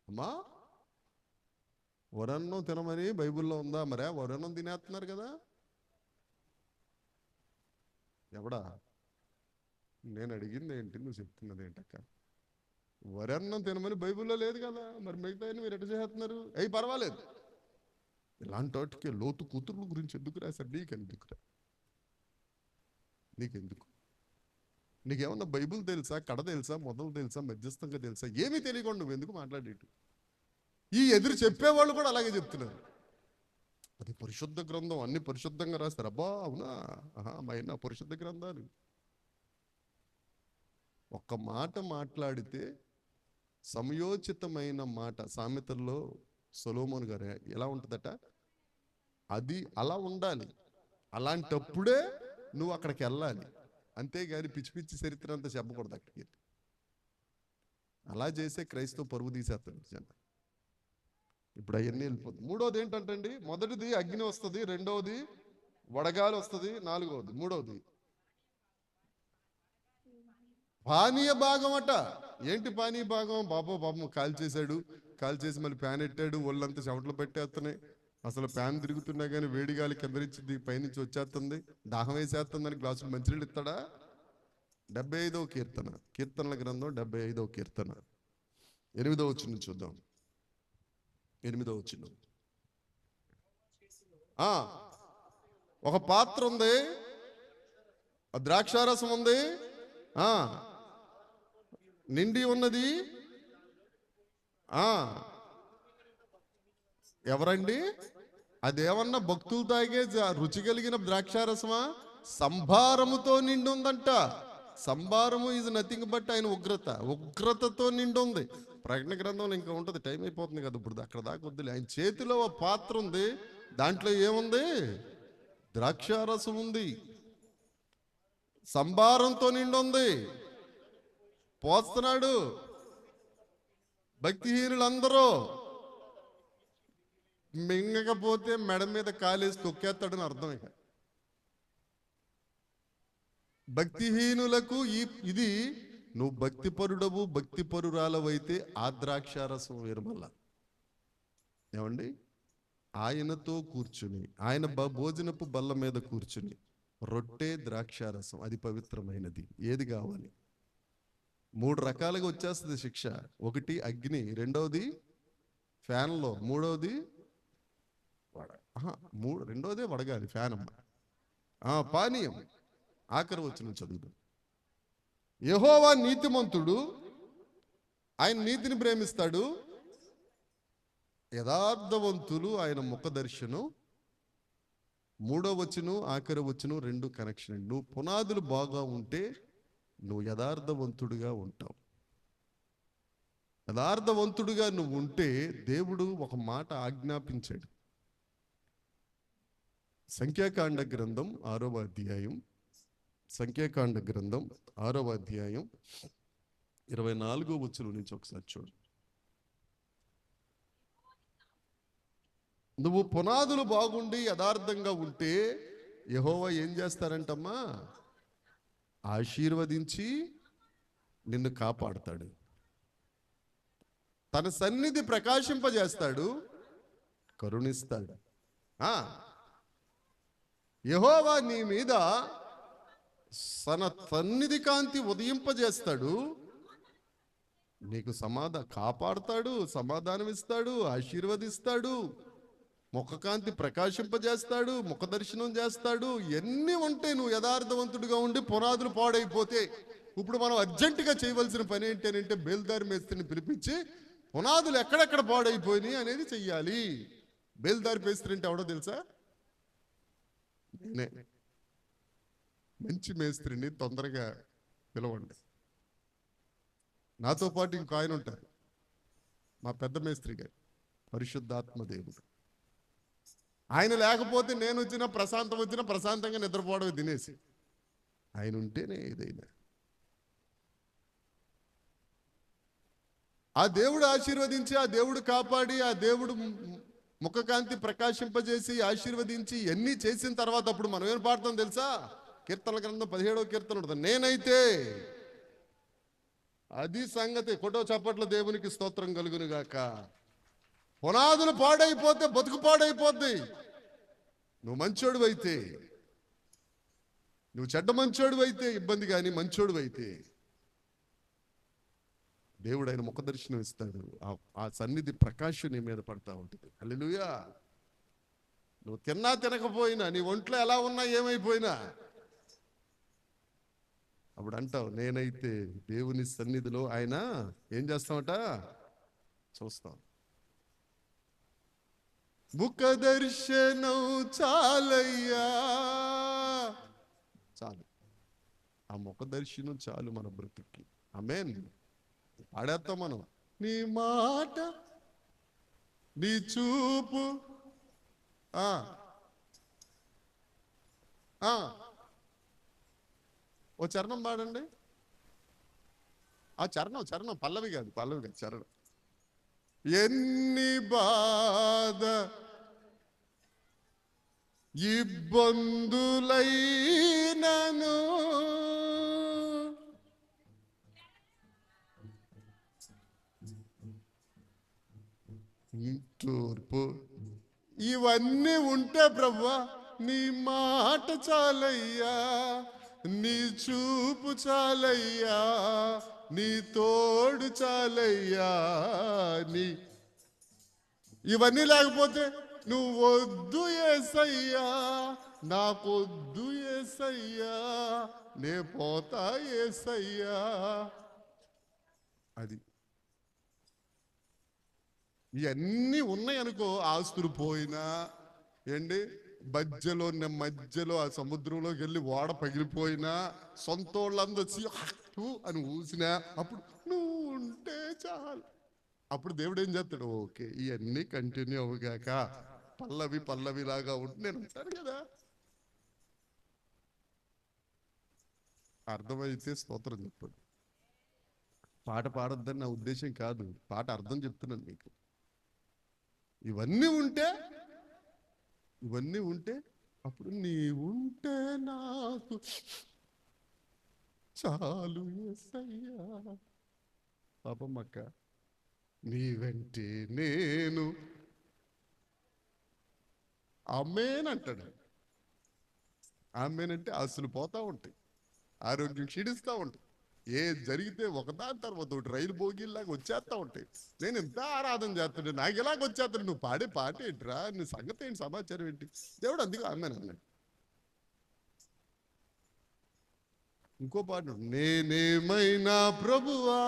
అమ్మా వరన్నం తినమని బైబుల్లో ఉందా? మరే వరన్నం తినేస్తున్నారు కదా. ఎవడా? నేను అడిగింది ఏంటి, నువ్వు చెప్తున్నది ఏంటక్క? వరన్నం తినమని బైబుల్లో లేదు కదా, మరి మిగతా మీరు ఎట్లా చేస్తున్నారు? అయ్యి పర్వాలేదు. ఇలాంటి వాటికి లోతు కూతుర్ల గురించి ఎందుకు రాశారు? నీకెందుకురా? నీకెందుకు? నీకేమన్నా బైబుల్ తెలుసా? కడ తెలుసా? మొదలు తెలుసా? మధ్యస్థంగా తెలుసా? ఏమీ తెలియకుండా నువ్వు ఎందుకు మాట్లాడేటు? ఈ ఎదురు చెప్పేవాళ్ళు కూడా అలాగే చెప్తున్నారు. అది పరిశుద్ధ గ్రంథం, అన్ని పరిశుద్ధంగా రాస్తారు. అబ్బా అవునా? మైనా పరిశుద్ధ గ్రంథాలు. ఒక్క మాట మాట్లాడితే సమయోచితమైన మాట. సామెతల్లో సొలొమోను గారు ఎలా ఉంటుందట, అది అలా ఉండాలి. అలాంటప్పుడే నువ్వు అక్కడికి వెళ్ళాలి. అంతేగాని పిచ్చి పిచ్చి చరిత్ర అంతా చెప్పకూడదు అక్కడికి. అలా చేసే క్రైస్తవ పరువు తీసేస్తాడు జన. ఇప్పుడు అవన్నీ వెళ్ళిపోతుంది. మూడోది ఏంటంటండి? మొదటిది అగ్ని వస్తుంది, రెండవది వడగాలి వస్తుంది, నాలుగవది మూడవది పానీయ భాగం అట. ఏంటి పానీయ భాగం? పాపం కాల్ చేశాడు, కాల్ చేసి మళ్ళీ ప్యాన్ ఎట్టాడు, ఒళ్ళంతా చెమటలు పెట్టేస్తున్నాయి. అసలు ప్యాన్ తిరుగుతున్నా కానీ వేడిగాలి కింద నుంచి పైనుంచి వచ్చేస్తుంది, దాహం వేసేస్తుందని గ్లాసులు మంచినీళ్ళు ఇస్తాడా? 75వ కీర్తన, కీర్తనల గ్రంథం 75వ కీర్తన 8వ వచనం చూద్దాం. 8వ వచనం. ఒక పాత్ర ఉంది, ద్రాక్షారసం ఉంది, నిండి ఉన్నది. ఎవరండి? అదేమన్నా భక్తులు తాగే రుచి కలిగిన ద్రాక్షారసమా? సంభారముతో నిండి ఉందంట. సంభారము ఈజ్ నథింగ్ బట్ ఆయన ఉగ్రతతో నిండి ఉంది. ప్రకటన గ్రంథంలో ఇంకా ఉంటుంది. టైం అయిపోతుంది కదా ఇప్పుడు, అక్కడ దాకా వద్దులే. ఆయన చేతిలో ఒక పాత్ర ఉంది, దాంట్లో ఏముంది? ద్రాక్షారసం ఉంది, సంభారంతో నిండి ఉంది. పోస్తున్నాడు. భక్తిహీనులందరూ మింగకపోతే మెడ మీద కాలేసి తొక్కేస్తాడని అర్థం. ఇక భక్తిహీనులకు ఇది నువ్వు భక్తిపరుడవు, భక్తిపరురాలవైతే ఆ ద్రాక్షారసం వేరు. మళ్ళా ఏమండి? ఆయనతో కూర్చుని, ఆయన భోజనపు బల్ల మీద కూర్చుని, రొట్టె ద్రాక్షారసం అది పవిత్రమైనది. ఏది కావాలి? 3 రకాలుగా వచ్చేస్తుంది శిక్ష. ఒకటి అగ్ని, రెండవది ఫ్యాన్లో, మూడవది రెండోదే వడగాలి, ఫ్యాన్ అమ్మ. పానీయం. ఆఖరి వచనం చదువుదాం. యెహోవా నీతిమంతుడు, ఆయన నీతిని ప్రేమిస్తాడు. యథార్థవంతులు ఆయన ముఖ దర్శనం. 3వ వచనం ఆఖరి వచనం 2 కనెక్షన్. నువ్వు పునాదులు బాగా ఉంటే నువ్వు యథార్థవంతుడిగా ఉంటావు. యథార్థవంతుడిగా నువ్వు ఉంటే దేవుడు ఒక మాట ఆజ్ఞాపించాడు. సంఖ్యాకాండ గ్రంథం 6వ అధ్యాయం, సంఖ్యాకాండ గ్రంథం 6వ అధ్యాయం 24వ వచనం నుంచి ఒకసారి చూడు. నువ్వు పునాదులు బాగుండి యథార్థంగా ఉంటే యెహోవా ఏం చేస్తారంటమ్మా? ఆశీర్వదించి నిన్ను కాపాడుతాడు. తన సన్నిధి ప్రకాశింపజేస్తాడు, కరుణిస్తాడు. యెహోవా నీ మీద తన సన్నిధి కాంతి ఉదయింపజేస్తాడు, నీకు కాపాడుతాడు, సమాధానం ఇస్తాడు, ఆశీర్వదిస్తాడు, ముఖకాంతి ప్రకాశింపజేస్తాడు, ముఖ దర్శనం చేస్తాడు. ఎన్ని ఉంటే నువ్వు యథార్థవంతుడిగా ఉండి పునాదులు పాడైపోతే, ఇప్పుడు మనం అర్జెంటుగా చేయవలసిన పని ఏంటంటే బేల్దారి మేస్త్రిని పిలిపించి పునాదులు ఎక్కడెక్కడ పాడైపోయినాయి అనేది చెయ్యాలి. బేల్దారి మేస్త్రి అంటే ఎవడో తెలుసా? నేనే. మంచి మేస్త్రిని తొందరగా పిలవండి. నాతో పాటు ఇంకో ఆయన ఉంటారు, మా పెద్ద మేస్త్రి గారు, పరిశుద్ధాత్మ దేవుడు. ఆయన లేకపోతే నేను వచ్చినా ప్రశాంతం వచ్చినా ప్రశాంతంగా నిద్రపోవడం తినేసి. ఆయన ఉంటేనే ఏదైనా. ఆ దేవుడు ఆశీర్వదించి, ఆ దేవుడు కాపాడి, ఆ దేవుడు ముఖకాంతి ప్రకాశింపజేసి ఆశీర్వదించి ఎన్ని చేసిన తర్వాత అప్పుడు మనం ఏం పాడతాం తెలుసా? కీర్తనల గ్రంథం 17వ కీర్తన ఉంటుంది. నేనైతే, అది సంగతి. కొట్టో చప్పట్ల దేవునికి స్తోత్రం కలుగును గాక. పునాదులు పాడైపోతే బతుకు పాడైపోద్ది. నువ్వు మంచోడు అయితే, నువ్వు చెడ్డ మంచోడు అయితే ఇబ్బంది, కానీ మంచోడు అయితే దేవుడు ఆయన ముఖ దర్శనం ఇస్తాడు. ఆ సన్నిధి ప్రకాశం నీ మీద పడతా ఉంటుంది. హల్లెలూయా. నువ్వు తిన్నా తినకపోయినా, నీ ఒంట్లో ఎలా ఉన్నా ఏమైపోయినా, అప్పుడు అంటావు నేనైతే దేవుని సన్నిధిలో ఆయన ఏం చేస్తామట? చూస్తాం. ముఖ దర్శనం చాలయ్యా, చాలు. ఆ ముఖ దర్శనం చాలు మన బ్రతుక్కి. ఆమేన్. పాడేస్తాం మనం. నీ మాట, నీ చూపు, ఓ చరణం పాడండి. ఆ చరణం పల్లవి కాదు చరణం. ఎన్ని బాధ ఇబ్బందులైనను తూర్పు, ఇవన్నీ ఉంటే ప్రభువా నీ మాట చాలయ్యా, నీ చూపు చాలయ్యా, నీ తోడు చాలయ్యా. ఇవన్నీ లేకపోతే నువ్వు వద్దు యేసయ్యా, నాకొద్దు యేసయ్యా, నే పోతా యేసయ్యా. అది ఇవన్నీ ఉన్నాయి అనుకో, ఆస్తులు పోయినా ఏంటి, మధ్యలో ఆ సముద్రంలోకి వెళ్ళి ఓడ పగిలిపోయినా, సొంత వాళ్ళందరూ అని ఊసినా, అప్పుడు నువ్వు ఉంటే చాలు. అప్పుడు దేవుడు ఏం చేస్తాడు? ఓకే, ఇవన్నీ కంటిన్యూ అవుగాక, పల్లవి లాగా ఉంటే నేను ఉంటాను కదా. అర్థమైతే స్తోత్రం చెప్పండి. పాట పాడొద్దని నా ఉద్దేశం కాదు, పాట అర్థం చెప్తున్నాను మీకు. ఇవన్నీ ఉంటే అప్పుడు నీ ఉంటే నాకు చాలు యేసయ్యా. పాపమ్మక్క, నీ వెంటే నేను ఆమేన్ అంటాడు. ఆమేన్ అంటే ఆస్తులు పోతా ఉంటాయి, ఆరోగ్యం క్షీణిస్తూ ఉంటాయి, ఏ జరిగితే ఒకదాని తర్వాత ఒకటి రైలు బోగిల్లాగా వచ్చేస్తా ఉంటాయి. నేను ఎంత ఆరాధన చేస్తుంటే నాకు ఇలాగ వచ్చేస్తాడు. నువ్వు పాడే పాట ఏంట్రా, నీ సంగతి ఏంటి, సమాచారం ఏంటి? దేవుడు అందుకు ఆమేన్ అన్నాడు. ఇంకో పాట, నేనేమైనా ప్రభువా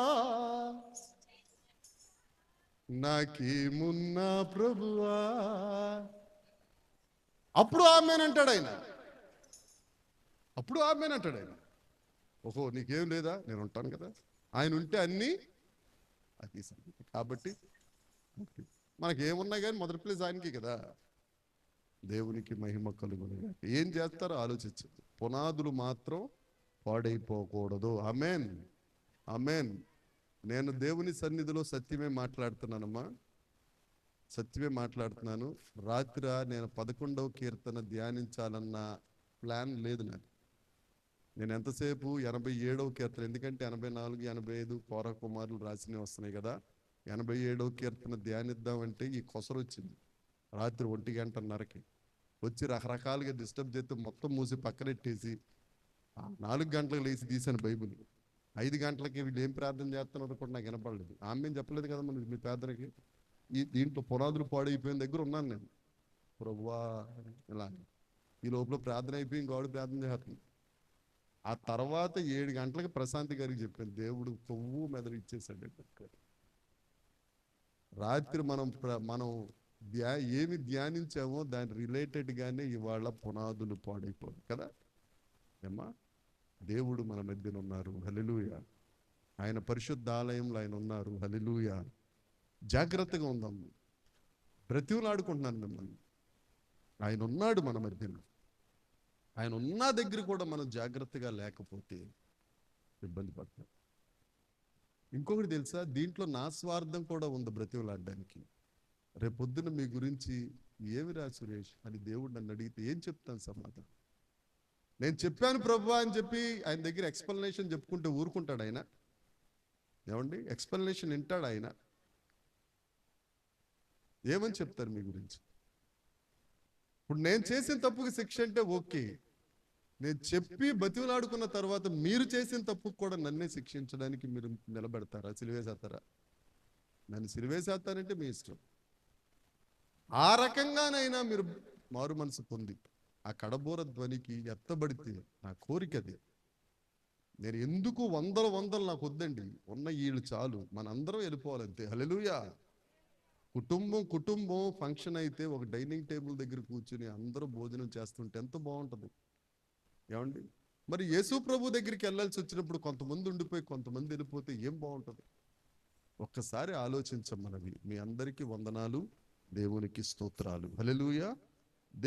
నాకేమున్నా ప్రభువా, అప్పుడు ఆమేన్ అంటాడు ఆయన. అప్పుడు ఆమేన్ అంటాడు ఆయన. ఓహో నీకేం లేదా, నేను ఉంటాను కదా. ఆయన ఉంటే అన్నీ అది సంగతి. కాబట్టి మనకేమున్నా కానీ మొదటి ప్లేస్ ఆయనకి కదా. దేవునికి మహిమ కలుగును. ఏం చేస్తారో ఆలోచించండి. పునాదులు మాత్రం పాడైపోకూడదు. ఆమేన్, ఆమేన్. నేను దేవుని సన్నిధిలో సత్యమే మాట్లాడుతున్నానమ్మా, సత్యమే మాట్లాడుతున్నాను. రాత్రి నేను 11వ కీర్తన ధ్యానించాలన్న ప్లాన్ లేదు నాకు. నేను ఎంతసేపు 87వ కీర్తన, ఎందుకంటే 84, 85 కోర కుమారులు రాసినవి వస్తున్నాయి కదా. 87వ కీర్తన ధ్యానిద్దామంటే ఈ కొసరు వచ్చింది. రాత్రి 1:30కి వచ్చి రకరకాలుగా డిస్టర్బ్ చేస్తే మొత్తం మూసి పక్కనెట్టేసి 4 గంటలకు లేచి తీశాను బైబిల్. 5 గంటలకి వీళ్ళు ఏం ప్రార్థన చేస్తున్నారు కూడా నాకు వినపడలేదు. ఆమె చెప్పలేదు కదా మన మీ ప్రార్థనకి. దీంట్లో పునాదులు పాడైపోయిన దగ్గర ఉన్నాను నేను. ప్రభువా ఇలా ఈ లోపల ప్రార్థన అయిపోయి ఇంకోడు ప్రార్థన చేస్తుంది. ఆ తర్వాత 7 గంటలకు ప్రశాంతి గారికి చెప్పాను, దేవుడు కొవ్వు మెదడు ఇచ్చేసాడు. రాత్రి మనం ఏమి ధ్యానించామో దాని రిలేటెడ్ గానే ఇవాళ పునాదులు పాడైపోదు కదా ఏమ్మా. దేవుడు మన మధ్యన ఉన్నారు, హల్లెలూయా. ఆయన పరిశుద్ధ ఆలయంలో ఆయన ఉన్నారు, హల్లెలూయా. జాగ్రత్తగా ఉందాం. బ్రతివులాడుకుంటున్నాను మిమ్మల్ని. ఆయన ఉన్నాడు మన మధ్యన. ఆయన ఉన్న దగ్గర కూడా మనం జాగ్రత్తగా లేకపోతే ఇబ్బంది పడతాం. ఇంకొకటి తెలుసా, దీంట్లో నా స్వార్థం కూడా ఉంది బ్రతివులాడడానికి. రేపొద్దున మీ గురించి ఏమిరా సురేష్ అని దేవుడు నన్ను అడిగితే ఏం చెప్తాను సమాధానం? నేను చెప్పాను ప్రభువా అని చెప్పి ఆయన దగ్గర ఎక్స్ప్లెనేషన్ చెప్పుకుంటే ఊరుకుంటాడు ఆయన? ఏమండి, ఎక్స్ప్లెనేషన్ వింటాడు ఆయన? ఏమని చెప్తారు మీ గురించి? ఇప్పుడు నేను చేసిన తప్పుకి శిక్ష అంటే ఓకే, నేను చెప్పి బతిలాడుకున్న తర్వాత మీరు చేసిన తప్పుకు కూడా నన్నే శిక్షించడానికి మీరు నిలబెడతారా, సిలివేసేస్తారా? నన్ను సిలివేసేస్తానంటే మీ ఇష్టం. ఆ రకంగానైనా మీరు మారు మనసు పొంది ఆ కడబోర ధ్వనికి ఎత్తబడితే నా కోరిక అది. నేను ఎందుకు వందలు నాకు వద్దండి, ఉన్న వీళ్ళు చాలు, మనందరం వెళ్ళిపోవాలంతే. హల్లెలూయా. కుటుంబం ఫంక్షన్ అయితే ఒక డైనింగ్ టేబుల్ దగ్గర కూర్చుని అందరూ భోజనం చేస్తుంటే ఎంత బాగుంటుంది ఏమండి. మరి యేసు ప్రభు దగ్గరికి వెళ్ళాల్సి వచ్చినప్పుడు కొంతమంది ఉండిపోయి కొంతమంది వెళ్ళిపోతే ఏం బాగుంటుంది? ఒక్కసారి ఆలోచించమన్నది. మీ అందరికీ వందనాలు, దేవునికి స్తోత్రాలు. హల్లెలూయా.